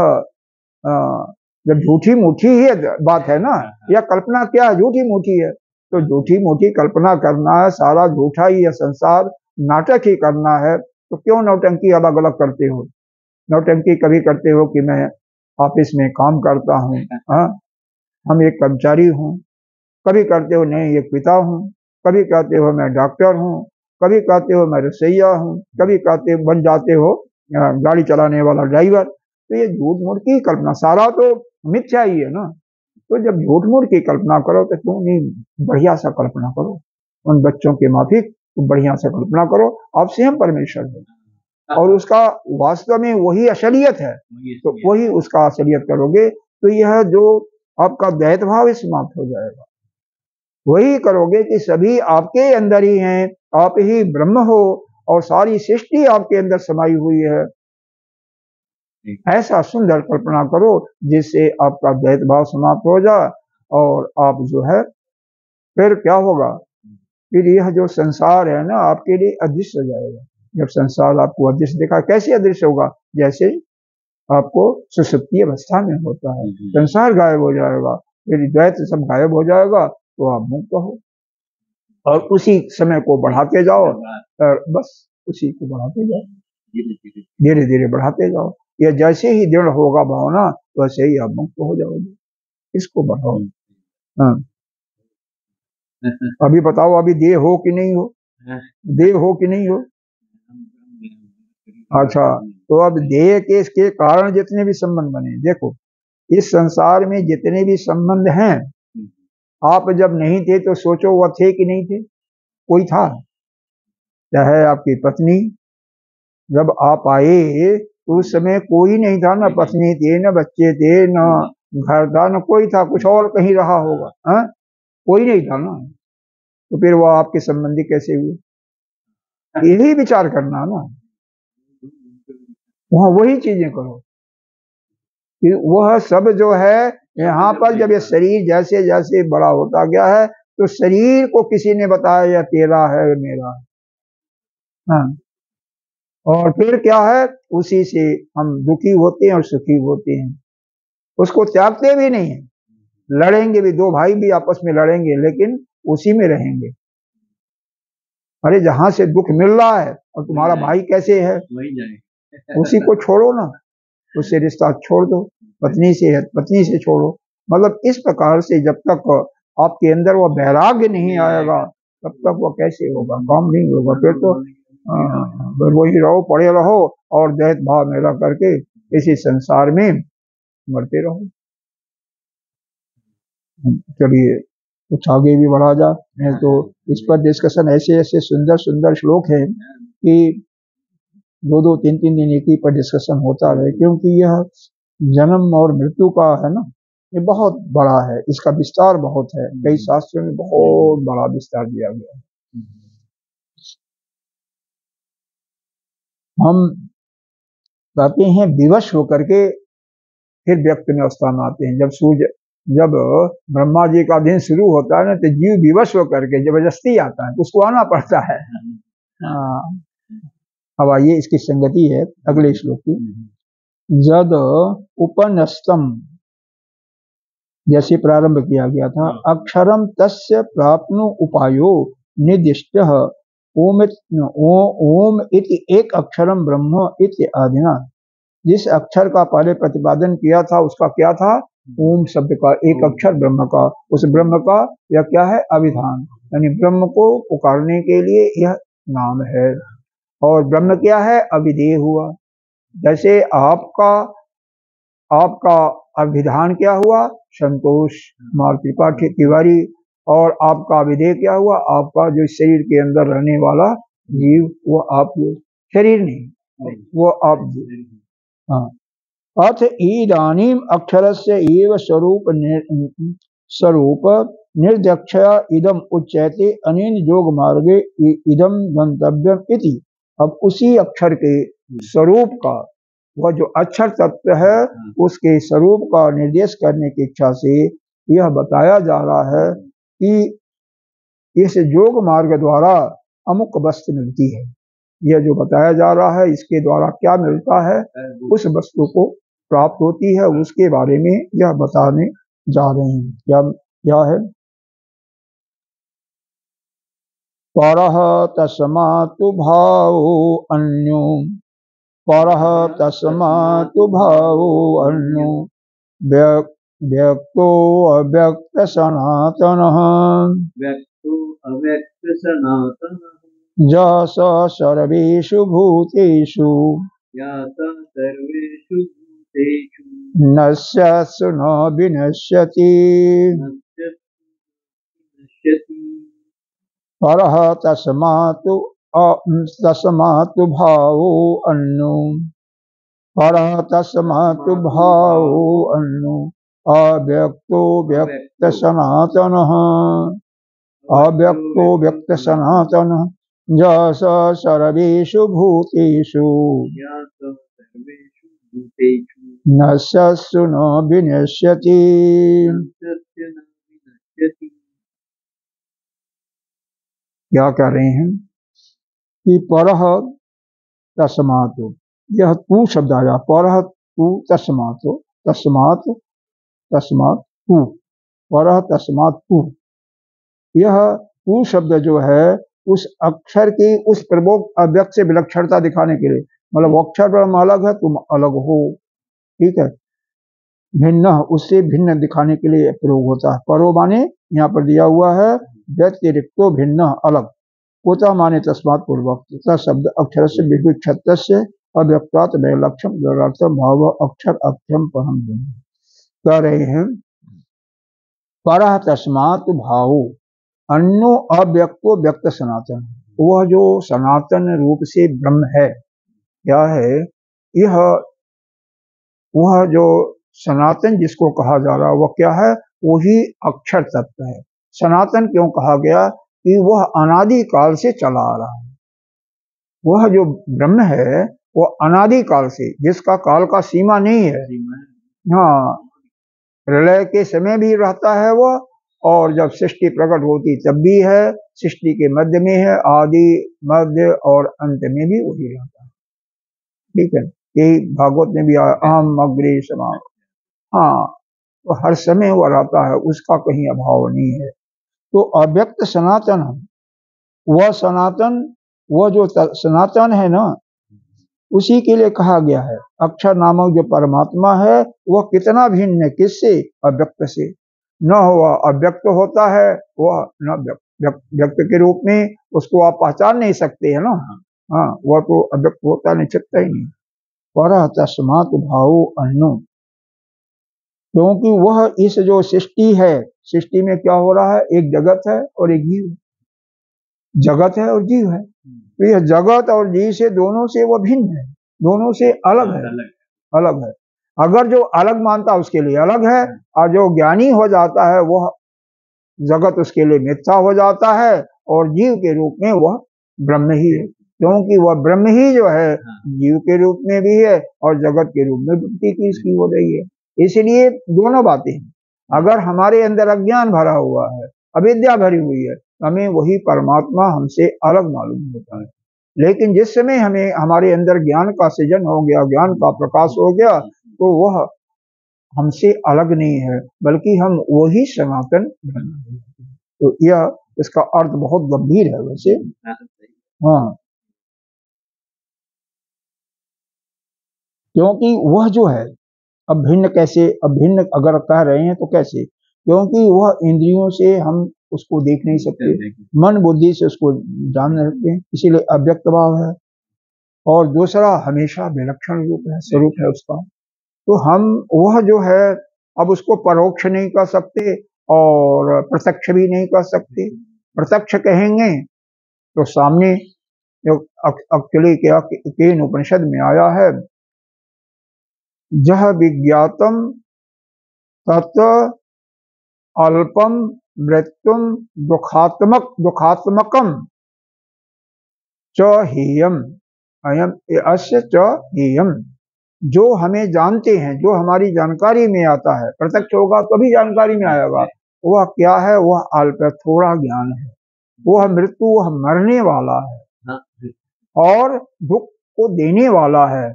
जब झूठी मूठी ही बात है ना, यह कल्पना क्या झूठी मूठी है, तो झूठी मूठी कल्पना करना है, सारा झूठा ही यह संसार नाटक ही करना है। तो क्यों नौटंकी अलग अलग करते हो। नौटंकी कभी करते हो कि मैं ऑफिस में काम करता हूँ, हम एक कर्मचारी हूँ, कभी कहते हो नहीं एक पिता हूँ, कभी कहते हो मैं डॉक्टर हूँ, कभी कहते हो मैं रसोइया हूँ, कभी कहते हो बन जाते हो गाड़ी चलाने वाला ड्राइवर। तो ये झूठ मूठ की कल्पना, सारा तो मिथ्या ही है ना। तो जब झूठ मूठ की कल्पना करो तो क्यों नहीं बढ़िया सा कल्पना करो, उन बच्चों के माफिक तो बढ़िया सा कल्पना करो आप स्वयं परमेश्वर हो और उसका वास्तव में वही असलियत है, तो वही उसका असलियत करोगे तो यह जो आपका द्वैत भाव समाप्त हो जाएगा। वही करोगे कि सभी आपके अंदर ही हैं, आप ही ब्रह्म हो और सारी सृष्टि आपके अंदर समाई हुई है। ऐसा सुंदर कल्पना करो जिससे आपका द्वैत भाव समाप्त हो जाए और आप जो है फिर क्या होगा, फिर यह जो संसार है ना आपके लिए अदृश्य हो जाएगा। जब संसार आपको अदृश्य दिखा, कैसे अदृश्य होगा, जैसे आपको सुसुप्ति अवस्था में होता है, संसार गायब हो जाएगा, फिर द्वैत सब गायब हो जाएगा तो आप मुक्त हो। और उसी समय को बढ़ाते जाओ और बस उसी को बढ़ाते जाओ, धीरे धीरे बढ़ाते जाओ। यह जैसे ही दृढ़ होगा भावना वैसे ही आप मुक्त हो जाओगे। इसको बढ़ाओ। हाँ, अभी बताओ, अभी देह हो कि नहीं हो? देह हो कि नहीं हो? अच्छा, तो अब देह के इसके कारण जितने भी संबंध बने, देखो इस संसार में जितने भी संबंध हैं, आप जब नहीं थे तो सोचो वह थे कि नहीं थे? कोई था? चाहे आपकी पत्नी, जब आप आए तो उस समय कोई नहीं था, ना पत्नी थी, न बच्चे थे, न घर था, न कोई था, कुछ और कहीं रहा होगा। हाँ, कोई नहीं था ना, तो फिर वो आपके संबंधी कैसे हुए? यही विचार करना ना, वहाँ वही चीजें करो कि वह सब जो है यहाँ पर, जब ये शरीर जैसे जैसे बड़ा होता गया है तो शरीर को किसी ने बताया यह तेरा है, मेरा है। हाँ, और फिर क्या है, उसी से हम दुखी होते हैं और सुखी होते हैं, उसको त्यागते भी नहीं है। लड़ेंगे भी, दो भाई भी आपस में लड़ेंगे, लेकिन उसी में रहेंगे। अरे जहां से दुख मिल रहा है और तुम्हारा भाई कैसे है, उसी को छोड़ो ना, उससे रिश्ता छोड़ दो। पत्नी से है, पत्नी से छोड़ो। मतलब इस प्रकार से जब तक आपके अंदर वो वैराग्य नहीं आएगा तब तक वो कैसे होगा, काम नहीं होगा। फिर तो फिर वही रहो, पड़े रहो और दैत भाव में रह करके इसी संसार में मरते रहो। चलिए कुछ आगे भी बढ़ा जाए तो इस पर डिस्कशन, ऐसे ऐसे सुंदर सुंदर श्लोक हैं कि दो दो तीन तीन दिन एक ही पर डिस्कशन होता रहे, क्योंकि यह जन्म और मृत्यु का है ना, ये बहुत बड़ा है, इसका विस्तार बहुत है, कई शास्त्रों में बहुत बड़ा विस्तार दिया गया है। हम कहते हैं विवश होकर के फिर व्यक्त में स्थान आते हैं। जब ब्रह्मा जी का दिन शुरू होता है ना, तो जीव विवश होकर के जबरदस्ती आता है, तो उसको आना पड़ता है। अब आइए, इसकी संगति है अगले श्लोक की। जद उपनस्तम, जैसे प्रारंभ किया गया था, अक्षरम तस्य प्राप्नु उपायो निर्दिष्ट ओम ओम इति एक अक्षरम ब्रह्म इति आदिना। जिस अक्षर का पहले प्रतिपादन किया था उसका क्या था? ओम शब्द का, एक अक्षर ब्रह्म का। उस ब्रह्म का यह क्या है? अभिधान, यानी ब्रह्म को पुकारने के लिए यह नाम है। और ब्रह्म क्या है? अभिधेय हुआ। जैसे आपका अभिधान क्या हुआ? संतोष कुमार त्रिपाठी तिवारी। और आपका विधेय क्या हुआ? आपका जो शरीर के अंदर रहने वाला जीव, वो आप, शरीर नहीं, वो आप। हाँ, अथ इदानीम अक्षरस्य एव स्वरूप निर्दक्षया इदम उच्यते अनेन योग मार्गे इदम गंतव्यम इति। अब उसी अक्षर के स्वरूप का, वह जो अक्षर तत्व है उसके स्वरूप का निर्देश करने की इच्छा से यह बताया जा रहा है कि इस योग मार्ग द्वारा अमुक वस्तु मिलती है। यह जो बताया जा रहा है इसके द्वारा क्या मिलता है, उस वस्तु को प्राप्त होती है, उसके बारे में यह बताने जा रहे हैं। क्या है? परः तस्मातु भावो अन्यो, परः तस्मातु भावो अन्यो व्यक्तो अव्यक्त सनातनः, व्यक्तो अव्यक्त सनातनः, यः सर्वेषु भूतेषु, सर्वेषु भूतेषु नश्यत्सु न विनश्यति। परः तस्मातु भावो अन्यो, परः तस्मातु भावो अन्यो अव्यक्तो व्यक्त सनातनः, अव्यक्तो व्यक्त सनातनः, यः सर्वेषु भूतेषु नश्यत्सु न विनश्यति। क्या कह रहे हैं कि परः तस्मात्, यह तू शब्द आया, परः तू तस्मात्, तस्मात् तस्मात् तू, परः तस्मात् तू। यह तू शब्द जो है उस अक्षर की उस प्रभोग अव्यक्त से विलक्षणता दिखाने के लिए, मतलब अक्षर ब्रह्म अलग है, तुम अलग हो, ठीक है। भिन्न, उससे भिन्न दिखाने के लिए प्रयोग होता है। परो माने यहाँ पर दिया हुआ है व्यतिरिक्तो भिन्न, अलग। कोता माने तस्मात् पूर्वक, शब्द अक्षर से विविक्षत से अव्यक्तात् वैलक्षण व्यर्थम भाव अक्षर अक्षम परम ब्रह्म। कह रहे हैं परः तस्मात् भावो अन्यो अव्यक्तो व्यक्त सनातन, वह जो सनातन रूप से ब्रह्म है, क्या है यह, वह जो सनातन जिसको कहा जा रहा है वह क्या है, वही अक्षर तत्व है। सनातन क्यों कहा गया कि वह अनादि काल से चला आ रहा है। वह जो ब्रह्म है वह अनादि काल से, जिसका काल का सीमा नहीं है। हाँ, प्रलय के समय भी रहता है वह, और जब सृष्टि प्रकट होती तब भी है, सृष्टि के मध्य में है, आदि मध्य और अंत में भी वही रहता है। ठीक है, यही भागवत में भी अहम अग्रे समान। हाँ, तो हर समय वह रहता है, उसका कहीं अभाव नहीं है। तो अव्यक्त सनातन, वह सनातन, वह जो सनातन है ना, उसी के लिए कहा गया है। अक्षर नामक जो परमात्मा है वह कितना भिन्न है, किससे, अव्यक्त से। न वह अव्यक्त होता है, वह न व्यक्त के रूप में उसको आप पहचान नहीं सकते है ना। हाँ, वह तो अव्यक्त होता नहीं, सकता ही नहीं। पर तस्मात् भावो अन्यो, क्योंकि वह इस जो सृष्टि है, सृष्टि में क्या हो रहा है, एक जगत है और एक जीव है। जगत है और जीव है, तो यह जगत और जीव से, दोनों से वह भिन्न है, दोनों से अलग है, अलग है। अगर जो अलग मानता उसके लिए अलग है, और जो ज्ञानी हो जाता है वह जगत उसके लिए मिथ्या हो जाता है, और जीव के रूप में वह ब्रह्म ही है, क्योंकि वह ब्रह्म ही जो है जीव के रूप में भी है और जगत के रूप में प्रतीति इसकी हो रही है। इसलिए दोनों बातें हैं। अगर हमारे अंदर अज्ञान भरा हुआ है, अविद्या भरी हुई है, हमें वही परमात्मा हमसे अलग मालूम होता है। लेकिन जिस समय हमें हमारे अंदर ज्ञान का सृजन हो गया, ज्ञान का प्रकाश हो गया, तो वह हमसे अलग नहीं है, बल्कि हम वही सनातन ब्रह्म है। तो यह, इसका अर्थ बहुत गंभीर है वैसे। हाँ, क्योंकि वह जो है, अब भिन्न कैसे, अब भिन्न अगर कह रहे हैं तो कैसे, क्योंकि वह इंद्रियों से हम उसको देख नहीं सकते, मन बुद्धि से उसको जान नहीं सकते, इसीलिए अव्यक्त भाव है। और दूसरा, हमेशा विलक्षण रूप है, स्वरूप है उसका। तो हम वह जो है, अब उसको परोक्ष नहीं कर सकते और प्रत्यक्ष भी नहीं कर सकते। प्रत्यक्ष कहेंगे तो सामने जो एक्चुअली क्या केन उपनिषद में आया है, जह विज्ञातम तत् अल्पम मृत्युम दुखात्मकम च हेयम अयम अस्य च हेयम। जो हमें जानते हैं, जो हमारी जानकारी में आता है, प्रत्यक्ष होगा तभी जानकारी में आएगा, वह क्या है, वह अल्प, थोड़ा ज्ञान है। वह मृत्यु, वह मरने वाला है और दुख को देने वाला है,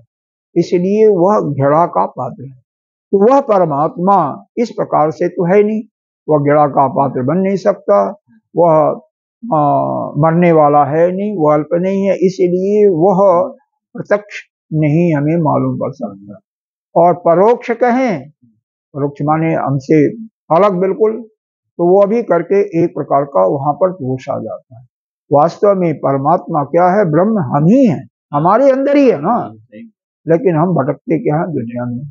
इसलिए वह घृणा का पात्र है। तो वह परमात्मा इस प्रकार से तो है नहीं, वह घृणा का पात्र बन नहीं सकता, वह मरने वाला है नहीं, वह अल्प नहीं है, इसलिए वह प्रत्यक्ष नहीं हमें मालूम पड़ सकता। और परोक्ष कहें, परोक्ष माने हमसे अलग बिल्कुल, तो वो भी करके एक प्रकार का वहां पर दोष आ जाता है। वास्तव में परमात्मा क्या है, ब्रह्म हम ही हैं, हमारे अंदर ही है ना, लेकिन हम भटकते क्या है दुनिया में।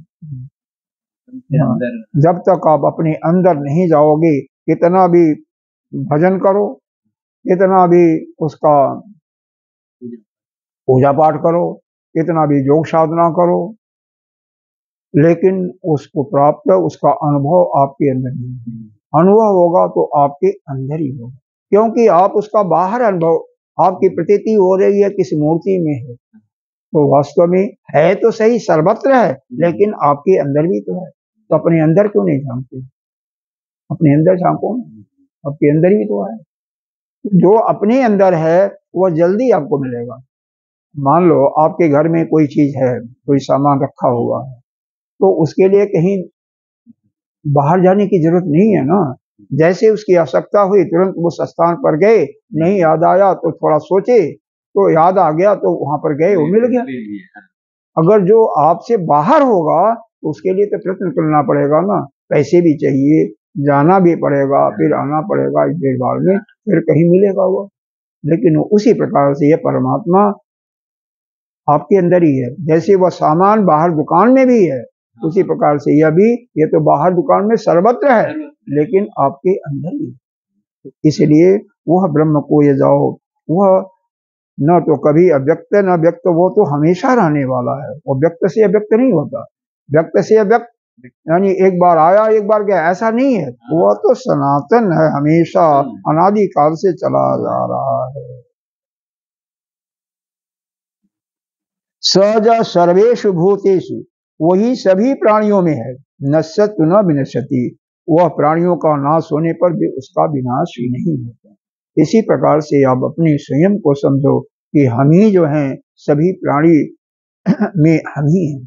जब तक आप अपने अंदर नहीं जाओगे, कितना भी भजन करो, कितना भी उसका पूजा पाठ करो, कितना भी योग साधना करो, लेकिन उसको प्राप्त, उसका अनुभव आपके अंदर नहीं है। अनुभव होगा तो आपके अंदर ही होगा, क्योंकि आप उसका बाहर अनुभव, आपकी प्रतीति हो रही है किसी मूर्ति में है, तो वास्तव में है तो सही, सर्वत्र है, लेकिन आपके अंदर भी तो है। तो अपने अंदर क्यों नहीं झांकते, अपने अंदर झांको, आपके अंदर ही तो है। जो अपने अंदर है वह जल्दी आपको मिलेगा। मान लो आपके घर में कोई चीज है, कोई सामान रखा हुआ है, तो उसके लिए कहीं बाहर जाने की जरूरत नहीं है ना। जैसे उसकी आवश्यकता हुई तुरंत उस स्थान पर गए, नहीं याद आया तो थोड़ा सोचे, तो याद आ गया तो वहां पर गए, वो मिल गया। अगर जो आपसे बाहर होगा तो उसके लिए तो प्रयत्न करना पड़ेगा ना, पैसे भी चाहिए, जाना भी पड़ेगा, फिर आना पड़ेगा, एक डेढ़ बार में फिर कहीं मिलेगा वो। लेकिन उसी प्रकार से ये परमात्मा आपके अंदर ही है। जैसे वह सामान बाहर दुकान में भी है, उसी प्रकार से यह भी, ये तो बाहर दुकान में सर्वत्र है, लेकिन आपके अंदर ही है। इसलिए वह ब्रह्म को ये जाओ, वह न तो कभी अव्यक्त न व्यक्त, वो तो हमेशा रहने वाला है। वो व्यक्त से अव्यक्त नहीं होता, व्यक्त से अव्यक्त यानी एक बार आया एक बार गया, ऐसा नहीं है। वह तो सनातन है, हमेशा अनादि काल से चला जा रहा है। सहज सर्वेषु भूतेषु, वही सभी प्राणियों में है। नश्यतु न विनश्यति, वह प्राणियों का नाश होने पर भी उसका विनाश ही नहीं होता। इसी प्रकार से आप अपने स्वयं को समझो कि हम ही जो हैं, सभी प्राणी में हम ही हैं।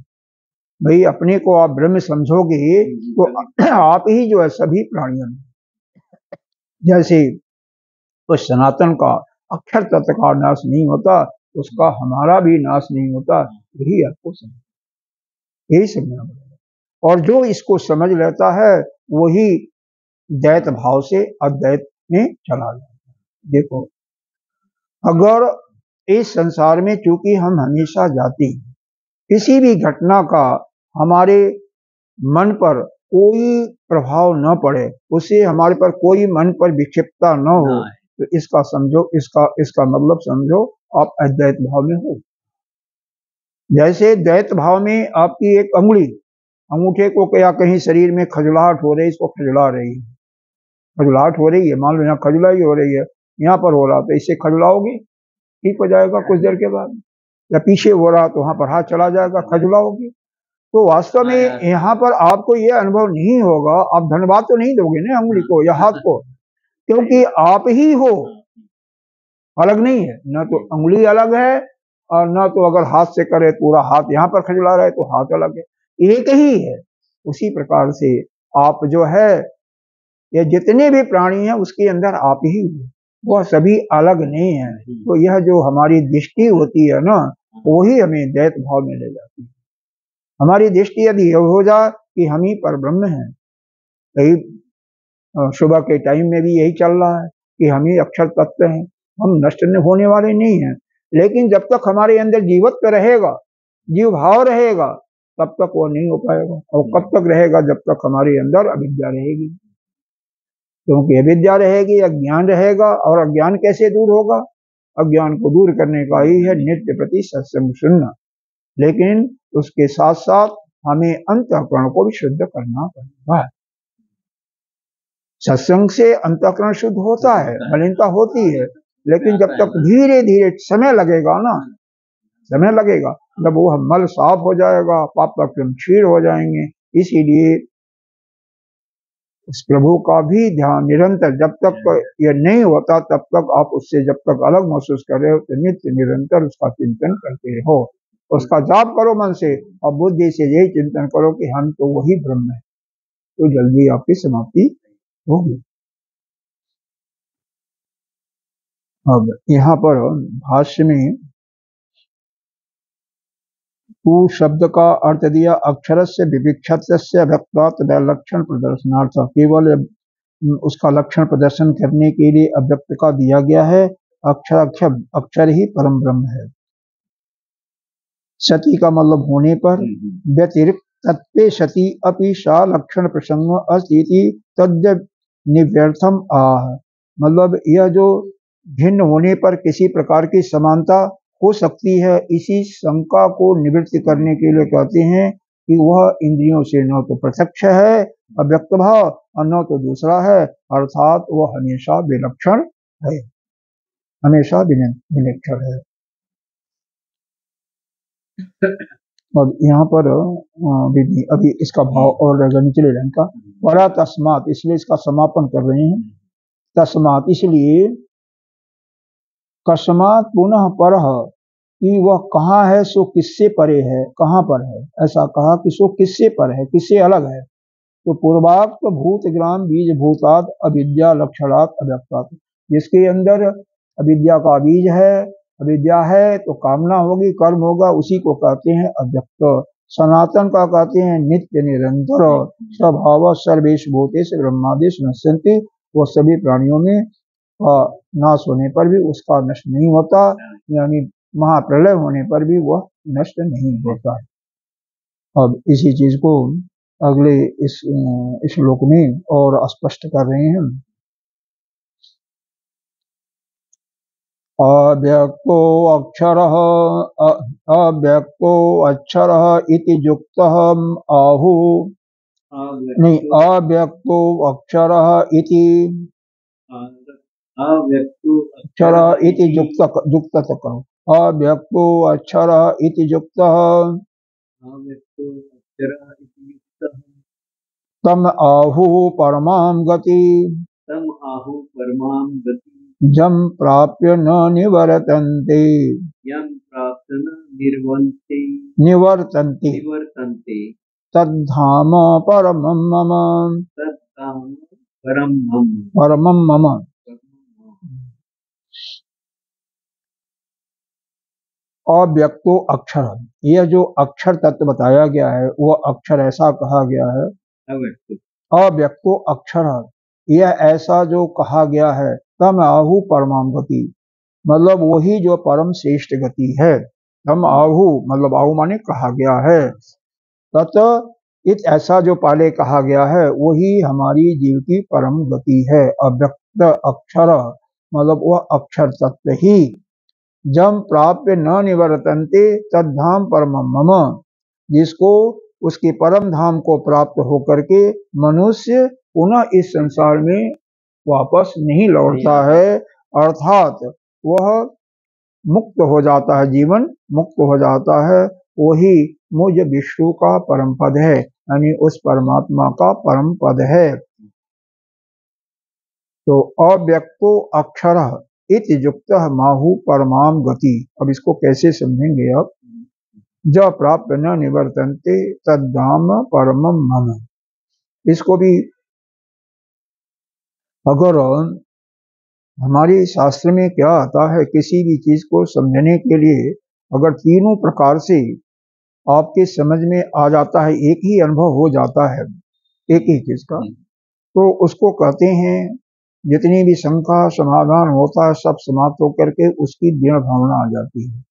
भाई अपने को आप ब्रह्म समझोगे तो आप ही जो है सभी प्राणियों में। जैसे उस सनातन का अक्षर तत्व का नाश नहीं होता, उसका हमारा भी नाश नहीं होता। यही आपको समझ, यही समझना पड़ेगा। और जो इसको समझ लेता है वही दैत भाव से अद्वैत में चला जाता है। देखो, अगर इस संसार में चूंकि हम हमेशा जाती, किसी भी घटना का हमारे मन पर कोई प्रभाव न पड़े, उससे हमारे पर कोई मन पर विक्षिप्तता न हो, तो इसका समझो, इसका मतलब समझो आप अद्वैत भाव में हो। जैसे द्वैत भाव में आपकी एक अंगुली, अंगूठे को क्या कहीं शरीर में खजुलाहट हो रही, इसको खजुला रही है, खजुलाहट हो रही है, मान लो यहाँ खजुलाई हो रही है, यहाँ पर हो रहा, तो इससे खजुलाओगी, ठीक हो जाएगा कुछ देर के बाद। या पीछे हो रहा तो वहां पर हाथ चला जाएगा, खजुलाओगी। तो वास्तव में यहाँ पर आपको यह अनुभव नहीं होगा, आप धन्यवाद तो नहीं दोगे ना अंगुली को या हाथ को, क्योंकि आप ही हो, अलग नहीं है। न तो अंगुली अलग है और न तो अगर हाथ से करे पूरा हाथ यहाँ पर खजुला रहे तो हाथ अलग है, एक ही है। उसी प्रकार से आप जो है, ये जितने भी प्राणी हैं उसके अंदर आप ही हो, वह सभी अलग नहीं है। तो यह जो हमारी दृष्टि होती है ना, वही हमें दैत भाव में ले जाती है। हमारी दृष्टि यदि हो जाए कि हम ही पर ब्रह्म हैं, यही सुबह के टाइम में भी यही चल रहा है कि हम ही अक्षर तत्व हैं, हम नष्ट होने वाले नहीं हैं। लेकिन जब तक हमारे अंदर जीवत्व रहेगा, जीव भाव रहेगा, तब तक वो नहीं हो पाएगा। और कब तक रहेगा? जब तक हमारे अंदर अविद्या रहेगी। क्योंकि अविद्या रहेगी, अज्ञान रहेगा, और अज्ञान कैसे दूर होगा? अज्ञान को दूर करने का ही है नित्य प्रति सत्संग सुनना। लेकिन उसके साथ साथ हमें अंतःकरण को भी शुद्ध करना पड़ेगा। सत्संग से अंतःकरण शुद्ध होता है, मलिनता होती है, लेकिन जब तक धीरे धीरे समय लगेगा ना, समय लगेगा, जब वो मल साफ हो जाएगा, पाप क्षीण हो जाएंगे। इसीलिए उस प्रभु का भी ध्यान निरंतर, जब तक यह नहीं होता तब तक आप उससे जब तक अलग महसूस कर रहे हो, तो नित्य निरंतर उसका चिंतन करते रहो, उसका जाप करो मन से, और बुद्धि से यही चिंतन करो कि हम तो वही ब्रह्म है। तो जल्दी आपकी समाप्ति होगी। अब यहाँ पर भाष्य में तू शब्द का अर्थ दिया अक्षर से विविक्षत से व्यक्तात् लक्षण प्रदर्शनार्थ, केवल उसका लक्षण प्रदर्शन करने के लिए अव्यक्त का दिया गया है। अक्षर ही परम ब्रह्म है। सती का मतलब होने पर, व्यतिरिक्त तत्वे सती अपि सा लक्षण प्रसंग अस्ति तद्य निव्यर्थम आह, मतलब यह जो भिन्न होने पर किसी प्रकार की समानता हो सकती है, इसी शंका को निवृत्ति करने के लिए कहते हैं कि वह इंद्रियों से न तो प्रत्यक्ष है अव्यक्त भाव, और न तो दूसरा है, अर्थात वह हमेशा विलक्षण है, हमेशा विलक्षण है। अब यहाँ पर अभी इसका भाव और रहेगा निचले रंग का, परा तस्मात, इसलिए इसका समापन कर रहे हैं। तस्मात इसलिए, कस्मात पुनः परः, कि वह कहाँ है, सो किससे परे है, कहाँ पर है, ऐसा कहा कि सो किससे पर है, किससे अलग है। तो पूर्वाक्त भूतग्राम बीज भूतात् अविद्या लक्षणात् अव्यक्तात्, जिसके अंदर अविद्या का बीज है, अविद्या है तो कामना होगी, कर्म होगा, उसी को कहते हैं अव्यक्त। सनातन का कहते हैं नित्य निरंतर स्वभाव सर्वेश भूतेश ब्रह्मादेश नश्यन्ति। वो सभी प्राणियों में नाश होने पर भी उसका नष्ट नहीं होता, यानी महाप्रलय होने पर भी वह नष्ट नहीं होता। अब इसी चीज को अगले इस श्लोक में और स्पष्ट कर रहे हैं। अव्यक्तो अक्षरः अव्यक्तो अक्षरः इति युक्तः आहुः नहीं अव्यक्तो अक्षरः इति अक्षरः इति युक्त करो। अव्यक्तो अक्षरः इति युक्तः तम आहुः परमां गति जम प्राप्य न निवर्तन्ते तद्धाम परमं मम परमं मम। अव्यक्तो अक्षर, यह जो अक्षर तत्व बताया गया है वह अक्षर ऐसा कहा गया है। अव्यक्तो अक्षर, यह ऐसा जो कहा गया है। तम आहु परमाम गति, मतलब वही जो परम श्रेष्ठ गति है। तम आहु मतलब आहु माने कहा गया है। तत् इत ऐसा जो पहले कहा गया है वही हमारी जीव की परम गति है। अव्यक्त अक्षर मतलब वह अक्षर तत्व ही। जम प्राप्य न निवर्तन्ते तद्धाम परमं मम, जिसको उसके परम धाम को प्राप्त होकर के मनुष्य पुनः इस संसार में वापस नहीं लौटता है, अर्थात वह मुक्त हो जाता है, जीवन मुक्त हो जाता है। वही मुझ विष्णु का परम पद है, यानी उस परमात्मा का परम पद है। तो अव्यक्तो अक्षर इति युक्तः माहु परमाम गति। अब इसको कैसे समझेंगे आप? ज प्राप्त न निवर्तन्ते तद्धाम परमं मम। इसको भी अगर हमारे शास्त्र में क्या आता है, किसी भी चीज को समझने के लिए अगर तीनों प्रकार से आपके समझ में आ जाता है, एक ही अनुभव हो जाता है एक ही चीज का, तो उसको कहते हैं जितनी भी शंका समाधान होता है सब समाप्त होकर के उसकी दृढ़ भावना आ जाती है।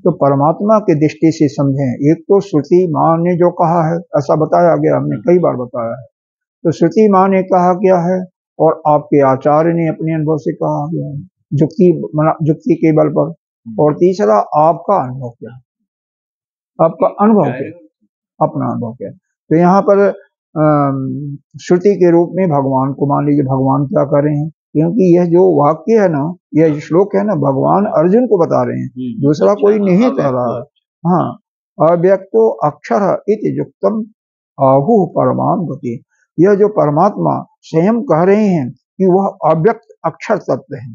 तो परमात्मा की दृष्टि से समझें। एक तो श्रुति माँ ने जो कहा है ऐसा बताया गया, हमने कई बार बताया है। तो श्रुति माँ ने कहा गया है और आपके आचार्य ने अपने अनुभव से कहा गया है, जुक्ति के बल पर। और तीसरा आपका अनुभव क्या है, आपका अनुभव क्या, अपना अनुभव क्या। तो यहाँ पर श्रुति के रूप में भगवान को मान लीजिए। भगवान क्या कर रहे हैं, क्योंकि यह जो वाक्य है ना, यह श्लोक है ना, भगवान अर्जुन को बता रहे हैं, दूसरा कोई नहीं कह रहा है। हाँ, अव्यक्तो अक्षर इति युक्तम आहु परमाम गति। यह जो परमात्मा स्वयं कह रहे हैं कि वह अव्यक्त अक्षर तत्व है,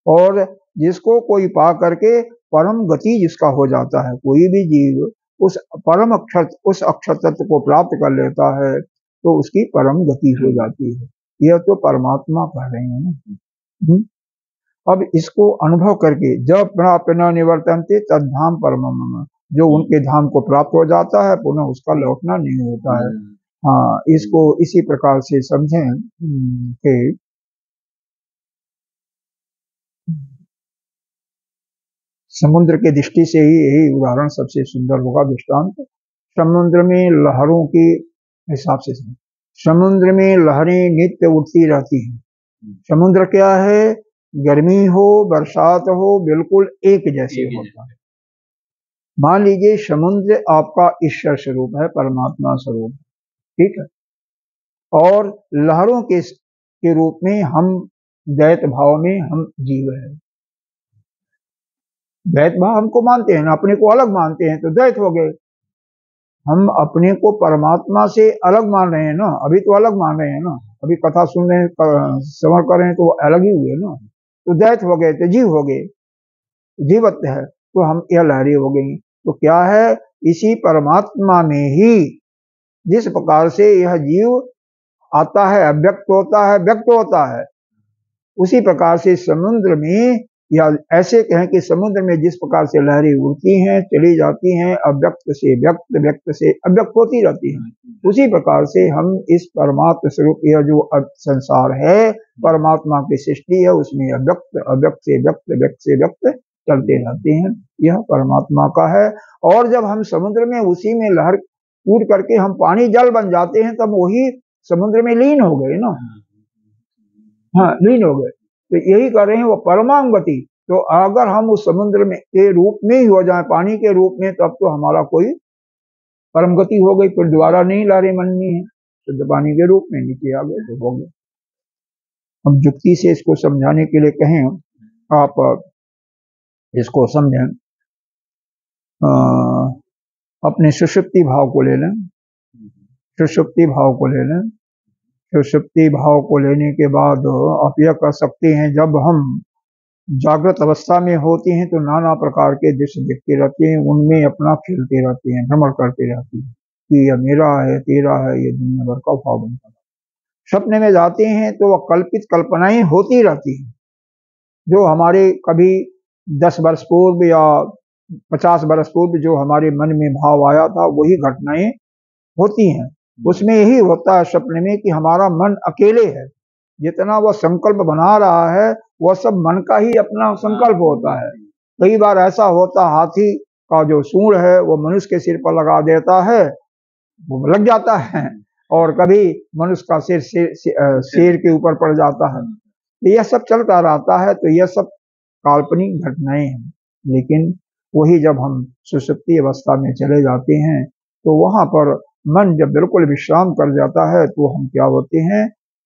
और जिसको कोई पा करके परम गति जिसका हो जाता है, कोई भी जीव उस परम अक्षर, उस अक्षर तत्व को प्राप्त कर लेता है तो उसकी परम गति हो जाती है। यह तो परमात्मा कह रहे हैं ना। अब इसको अनुभव करके जब प्राप्त न निवर्तन्ते तद्धाम परमं मम, जो उनके धाम को प्राप्त हो जाता है पुनः उसका लौटना नहीं होता है। हाँ, इसको इसी प्रकार से समझें कि समुद्र की दृष्टि से ही यही उदाहरण सबसे सुंदर होगा, दृष्टांत। समुद्र में लहरों के हिसाब से, समुद्र में लहरें नित्य उठती रहती हैं। समुद्र क्या है, गर्मी हो बरसात हो बिल्कुल एक जैसे होता है। मान लीजिए समुद्र आपका ईश्वर स्वरूप है, परमात्मा स्वरूप, ठीक है, और लहरों के रूप में हम द्वैत भाव में हम जीव हैं। द्वैत भाव हमको मानते हैं ना, अपने को अलग मानते हैं तो द्वैत हो गए। हम अपने को परमात्मा से अलग मान रहे हैं ना, अभी तो अलग मान रहे हैं ना, अभी कथा सुन रहे हैं, श्रवण कर रहे हैं तो अलग ही हुए ना, तो द्वैत हो गए, तो जीव हो गए, जीवत्व है, तो हम यह लहरी हो गई। तो क्या है, इसी परमात्मा में ही जिस प्रकार से यह जीव आता है, अव्यक्त होता है, व्यक्त होता है, उसी प्रकार से समुद्र में या ऐसे कहें कि समुद्र में जिस प्रकार से लहरें उड़ती हैं, चली जाती हैं, अव्यक्त से व्यक्त, व्यक्त से अव्यक्त होती रहती हैं, उसी प्रकार से हम इस परमात्म स्वरूप, यह जो संसार है परमात्मा की सृष्टि है, उसमें अव्यक्त, अव्यक्त से व्यक्त, व्यक्त से व्यक्त चलते रहते हैं। यह परमात्मा का है। और जब हम समुद्र में उसी में लहर कूद करके हम पानी जल बन जाते हैं, तब वही समुद्र में लीन हो गए ना। हाँ, लीन हो गए। तो यही कर रहे हैं वो परमाम गति। तो अगर हम उस समुद्र में के रूप में ही हो जाए, पानी के रूप में, तब तो हमारा कोई परम गति हो गई, फिर दोबारा नहीं लहरें मननी है, शुद्ध पानी के रूप में नीचे आ गए तो हो गए। हम युक्ति से इसको समझाने के लिए कहें, आप इसको समझें, अपने सुषुप्ति भाव को ले लें, सुषुप्ति भाव को ले लें। सुषुप्ति भाव को लेने के बाद आप यह कर सकते हैं, जब हम जागृत अवस्था में होते हैं तो नाना प्रकार के दृश्य दिखते रहते हैं, उनमें अपना खेलते रहते हैं, भ्रमण करते रहते हैं कि यह मेरा है, तेरा है, ये दुनिया भर का भाव बनता है। सपने में जाते हैं तो वह कल्पित कल्पनाएं होती रहती हैं, जो हमारे कभी 10 वर्ष पूर्व या 50 वर्ष पूर्व जो हमारे मन में भाव आया था, वही घटनाएं होती हैं। उसमें यही होता है सपने में कि हमारा मन अकेले है, जितना वह संकल्प बना रहा है वह सब मन का ही अपना संकल्प होता है। कई बार ऐसा होता, हाथी का जो सूंड है वो मनुष्य के सिर पर लगा देता है, वो लग जाता है, और कभी मनुष्य का सिर शेर के ऊपर पड़ जाता है। यह सब चलता रहता है। तो यह सब काल्पनिक घटनाएं हैं। लेकिन वही जब हम सुषुप्ति अवस्था में चले जाते हैं तो वहां पर मन जब बिल्कुल विश्राम कर जाता है तो हम क्या होते हैं,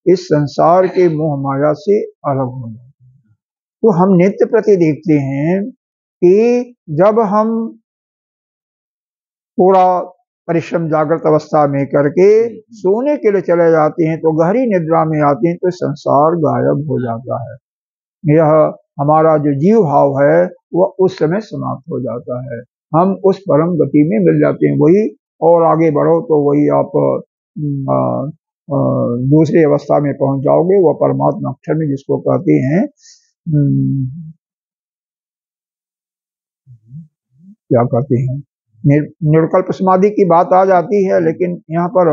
इस संसार के मोह माया से अलग हो जाते हैं। तो हम नित्य प्रति देखते हैं कि जब हम पूरा परिश्रम जागृत अवस्था में करके सोने के लिए चले जाते हैं, तो गहरी निद्रा में आते हैं तो संसार गायब हो जाता है। यह हमारा जो जीव भाव है वह उस समय समाप्त हो जाता है, हम उस परम गति में मिल जाते हैं। वही और आगे बढ़ो तो वही आप दूसरी अवस्था में पहुंच जाओगे, वह परमात्मा अक्षर में जिसको कहते हैं क्या कहते हैं, निर्विकल्प समाधि की बात आ जाती है। लेकिन यहाँ पर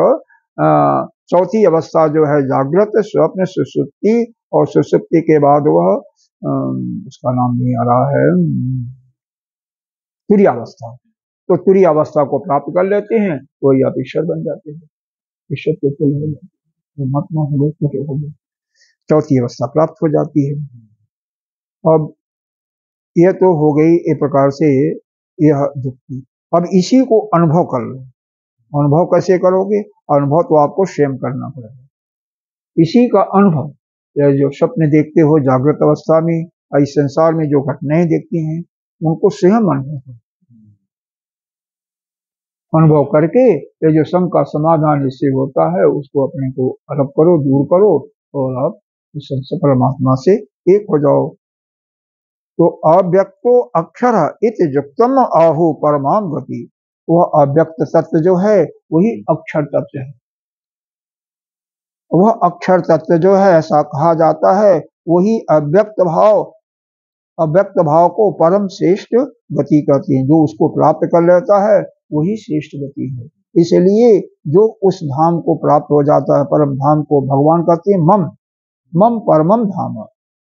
चौथी अवस्था जो है जागृत, स्वप्न, सुषुप्ति, और सुषुप्ति के बाद वह उसका नाम नहीं आ रहा है, तुरीयावस्था। तो तुरीयावस्था को प्राप्त कर लेते हैं तो ये आप ईश्वर बन जाते हैं, ईश्वर के कोई हो जाते हैं, महात्मा हो गए, कुछ हो गए, चौथी अवस्था प्राप्त हो जाती है। अब यह तो हो गई एक प्रकार से यह युक्ति। अब इसी को अनुभव कर लो। अनुभव कैसे करोगे? अनुभव तो आपको स्वयं करना पड़ेगा। इसी का अनुभव, यह जो स्वप्न देखते हो जागृत अवस्था में, इस संसार में जो घटनाएं देखती हैं उनको स्वयं अनुभव करके ये जो सम का समाधान इससे होता है उसको अपने को अलग करो, दूर करो, और आप इस परमात्मा से एक हो जाओ। तो अव्यक्तो अक्षर इत युक्तम आहु परमाम गति। वह अव्यक्त तत्व जो है वही अक्षर तत्व है। वह अक्षर तत्व जो है, ऐसा कहा जाता है, वही अव्यक्त भाव, अव्यक्त भाव को परम श्रेष्ठ गति कहती है। जो उसको प्राप्त कर लेता है वही श्रेष्ठ गति है। इसलिए जो उस धाम को प्राप्त हो जाता है, परम धाम को, भगवान कहते हैं मम मम परमम धाम,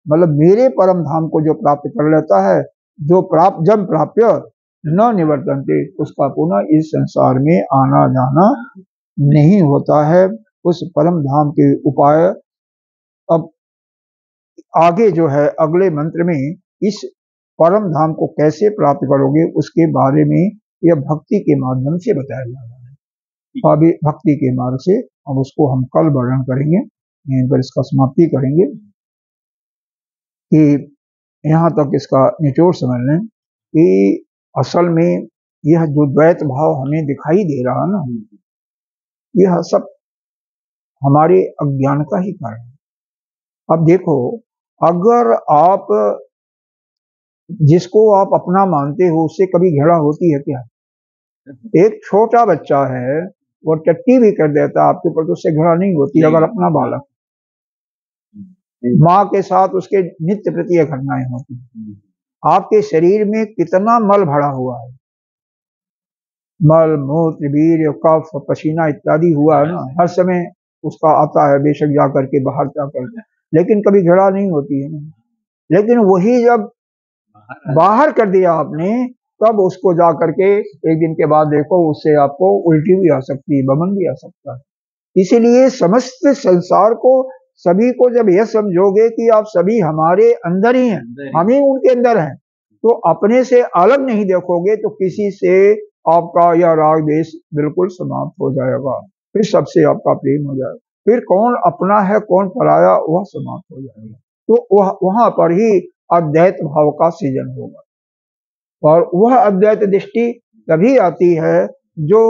मतलब मेरे परम धाम को जो प्राप्त कर लेता है, जो प्राप्त जब प्राप्य न निवर्तन्ते, उसका पुनः इस संसार में आना जाना नहीं होता है। उस परम धाम के उपाय अब आगे जो है अगले मंत्र में इस परम धाम को कैसे प्राप्त करोगे उसके बारे में यह भक्ति के माध्यम से बताया जा रहा है। अभी भक्ति के मार्ग से, अब उसको हम कल वर्णन करेंगे, यहीं पर इसका समाप्ति करेंगे कि यहाँ तक इसका निचोड़ समझ लें कि असल में यह जो द्वैत भाव हमें दिखाई दे रहा ना, यह सब हमारे अज्ञान का ही कारण है। अब देखो, अगर आप जिसको आप अपना मानते हो उससे कभी घृणा होती है क्या? एक छोटा बच्चा है, वो टट्टी भी कर देता आपके ऊपर तो उससे घृणा नहीं होती, अगर अपना बालक। माँ के साथ उसके नित्य प्रति ये घटनाएं होती हैं। आपके शरीर में कितना मल भरा हुआ है, मल मूत्र वीर्य कफ पसीना इत्यादि हुआ है ना, हर समय उसका आता है, बेशक जा करके बाहर जा करके, लेकिन कभी घड़ा नहीं होती है ना। लेकिन वही जब बाहर कर दिया आपने, तब उसको जा करके एक दिन के बाद देखो उससे आपको उल्टी भी आ सकती है, बमन भी आ सकता है। इसीलिए समस्त संसार को, सभी को जब यह समझोगे कि आप सभी हमारे अंदर ही हैं, हम ही उनके अंदर हैं, तो अपने से अलग नहीं देखोगे तो किसी से आपका यह राग द्वेष बिल्कुल समाप्त हो जाएगा, फिर सबसे आपका प्रेम हो जाएगा, फिर कौन अपना है कौन पराया वह समाप्त हो जाएगा। तो वहां पर ही अद्वैत भाव का सृजन होगा, और वह अद्वैत दृष्टि तभी आती है जो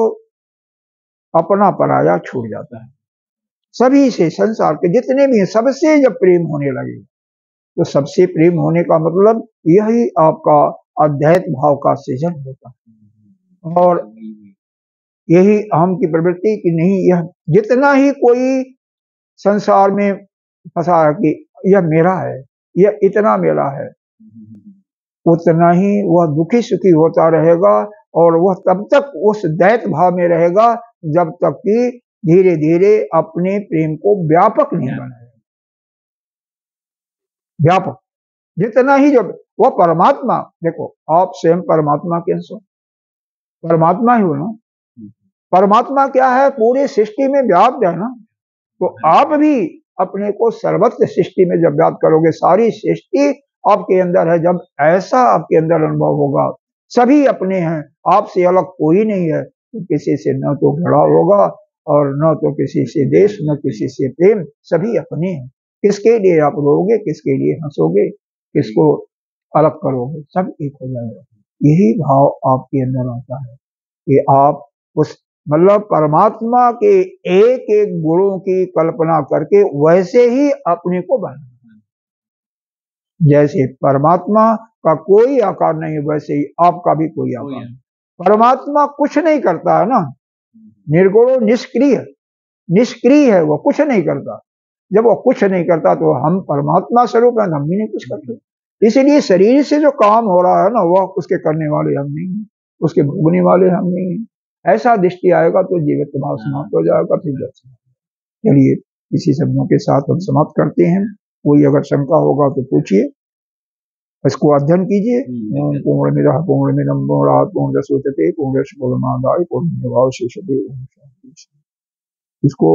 अपना पराया छूट जाता है। सभी से, संसार के जितने भी हैं सबसे जब प्रेम होने लगे, तो सबसे प्रेम होने का मतलब यही आपका अद्वैत भाव का सृजन होता है। और यही अहम की प्रवृत्ति कि नहीं, यह जितना ही कोई संसार में फंसा है कि यह मेरा है, यह इतना मेरा है, उतना ही वह दुखी सुखी होता रहेगा, और वह तब तक उस दैत भाव में रहेगा जब तक कि धीरे धीरे अपने प्रेम को व्यापक नहीं बनाएगा। व्यापक जितना ही, जब वह परमात्मा, देखो आप स्वयं परमात्मा के अंश हो, परमात्मा ही हो ना, परमात्मा क्या है, पूरी सृष्टि में व्याप्त है ना, तो आप भी अपने को सर्वत्र सृष्टि में जब व्याप्त करोगे, सारी सृष्टि आपके अंदर है, जब ऐसा आपके अंदर अनुभव होगा, सभी अपने हैं, आपसे अलग कोई नहीं है, तो किसी से न तो घड़ा होगा और न तो किसी से देश, न किसी से प्रेम, सभी अपने हैं। किसके लिए आप रोगे, किसके लिए हंसोगे, किसको अलग करोगे, सब एक हो जाएगा। यही भाव आपके अंदर आता है कि आप उस, मतलब परमात्मा के एक एक गुणों की कल्पना करके वैसे ही अपने को बनाना। जैसे परमात्मा का कोई आकार नहीं, वैसे ही आपका भी कोई आकार नहीं। परमात्मा कुछ नहीं करता है ना, निर्गुण निष्क्रिय, निष्क्रिय है, वो कुछ नहीं करता। जब वो कुछ नहीं करता तो हम परमात्मा स्वरूप हैं, हम भी नहीं कुछ करते। इसीलिए शरीर से जो काम हो रहा है ना, वह उसके करने वाले हम नहीं हैं, उसके भोगने वाले हम नहीं हैं। ऐसा दृष्टि आएगा तो जीवित भाव समाप्त हो जाएगा, फिर दर्शन। चलिए इसी शब्दों के साथ हम समाप्त करते हैं। कोई अगर शंका होगा तो पूछिए, इसको अध्ययन कीजिए। ओम पूर्णमिदः पूर्णमिदं पूर्णात् पूर्णमुदच्यते पूर्णस्य पूर्णमादाय पूर्णमेवावशिष्यते। इसको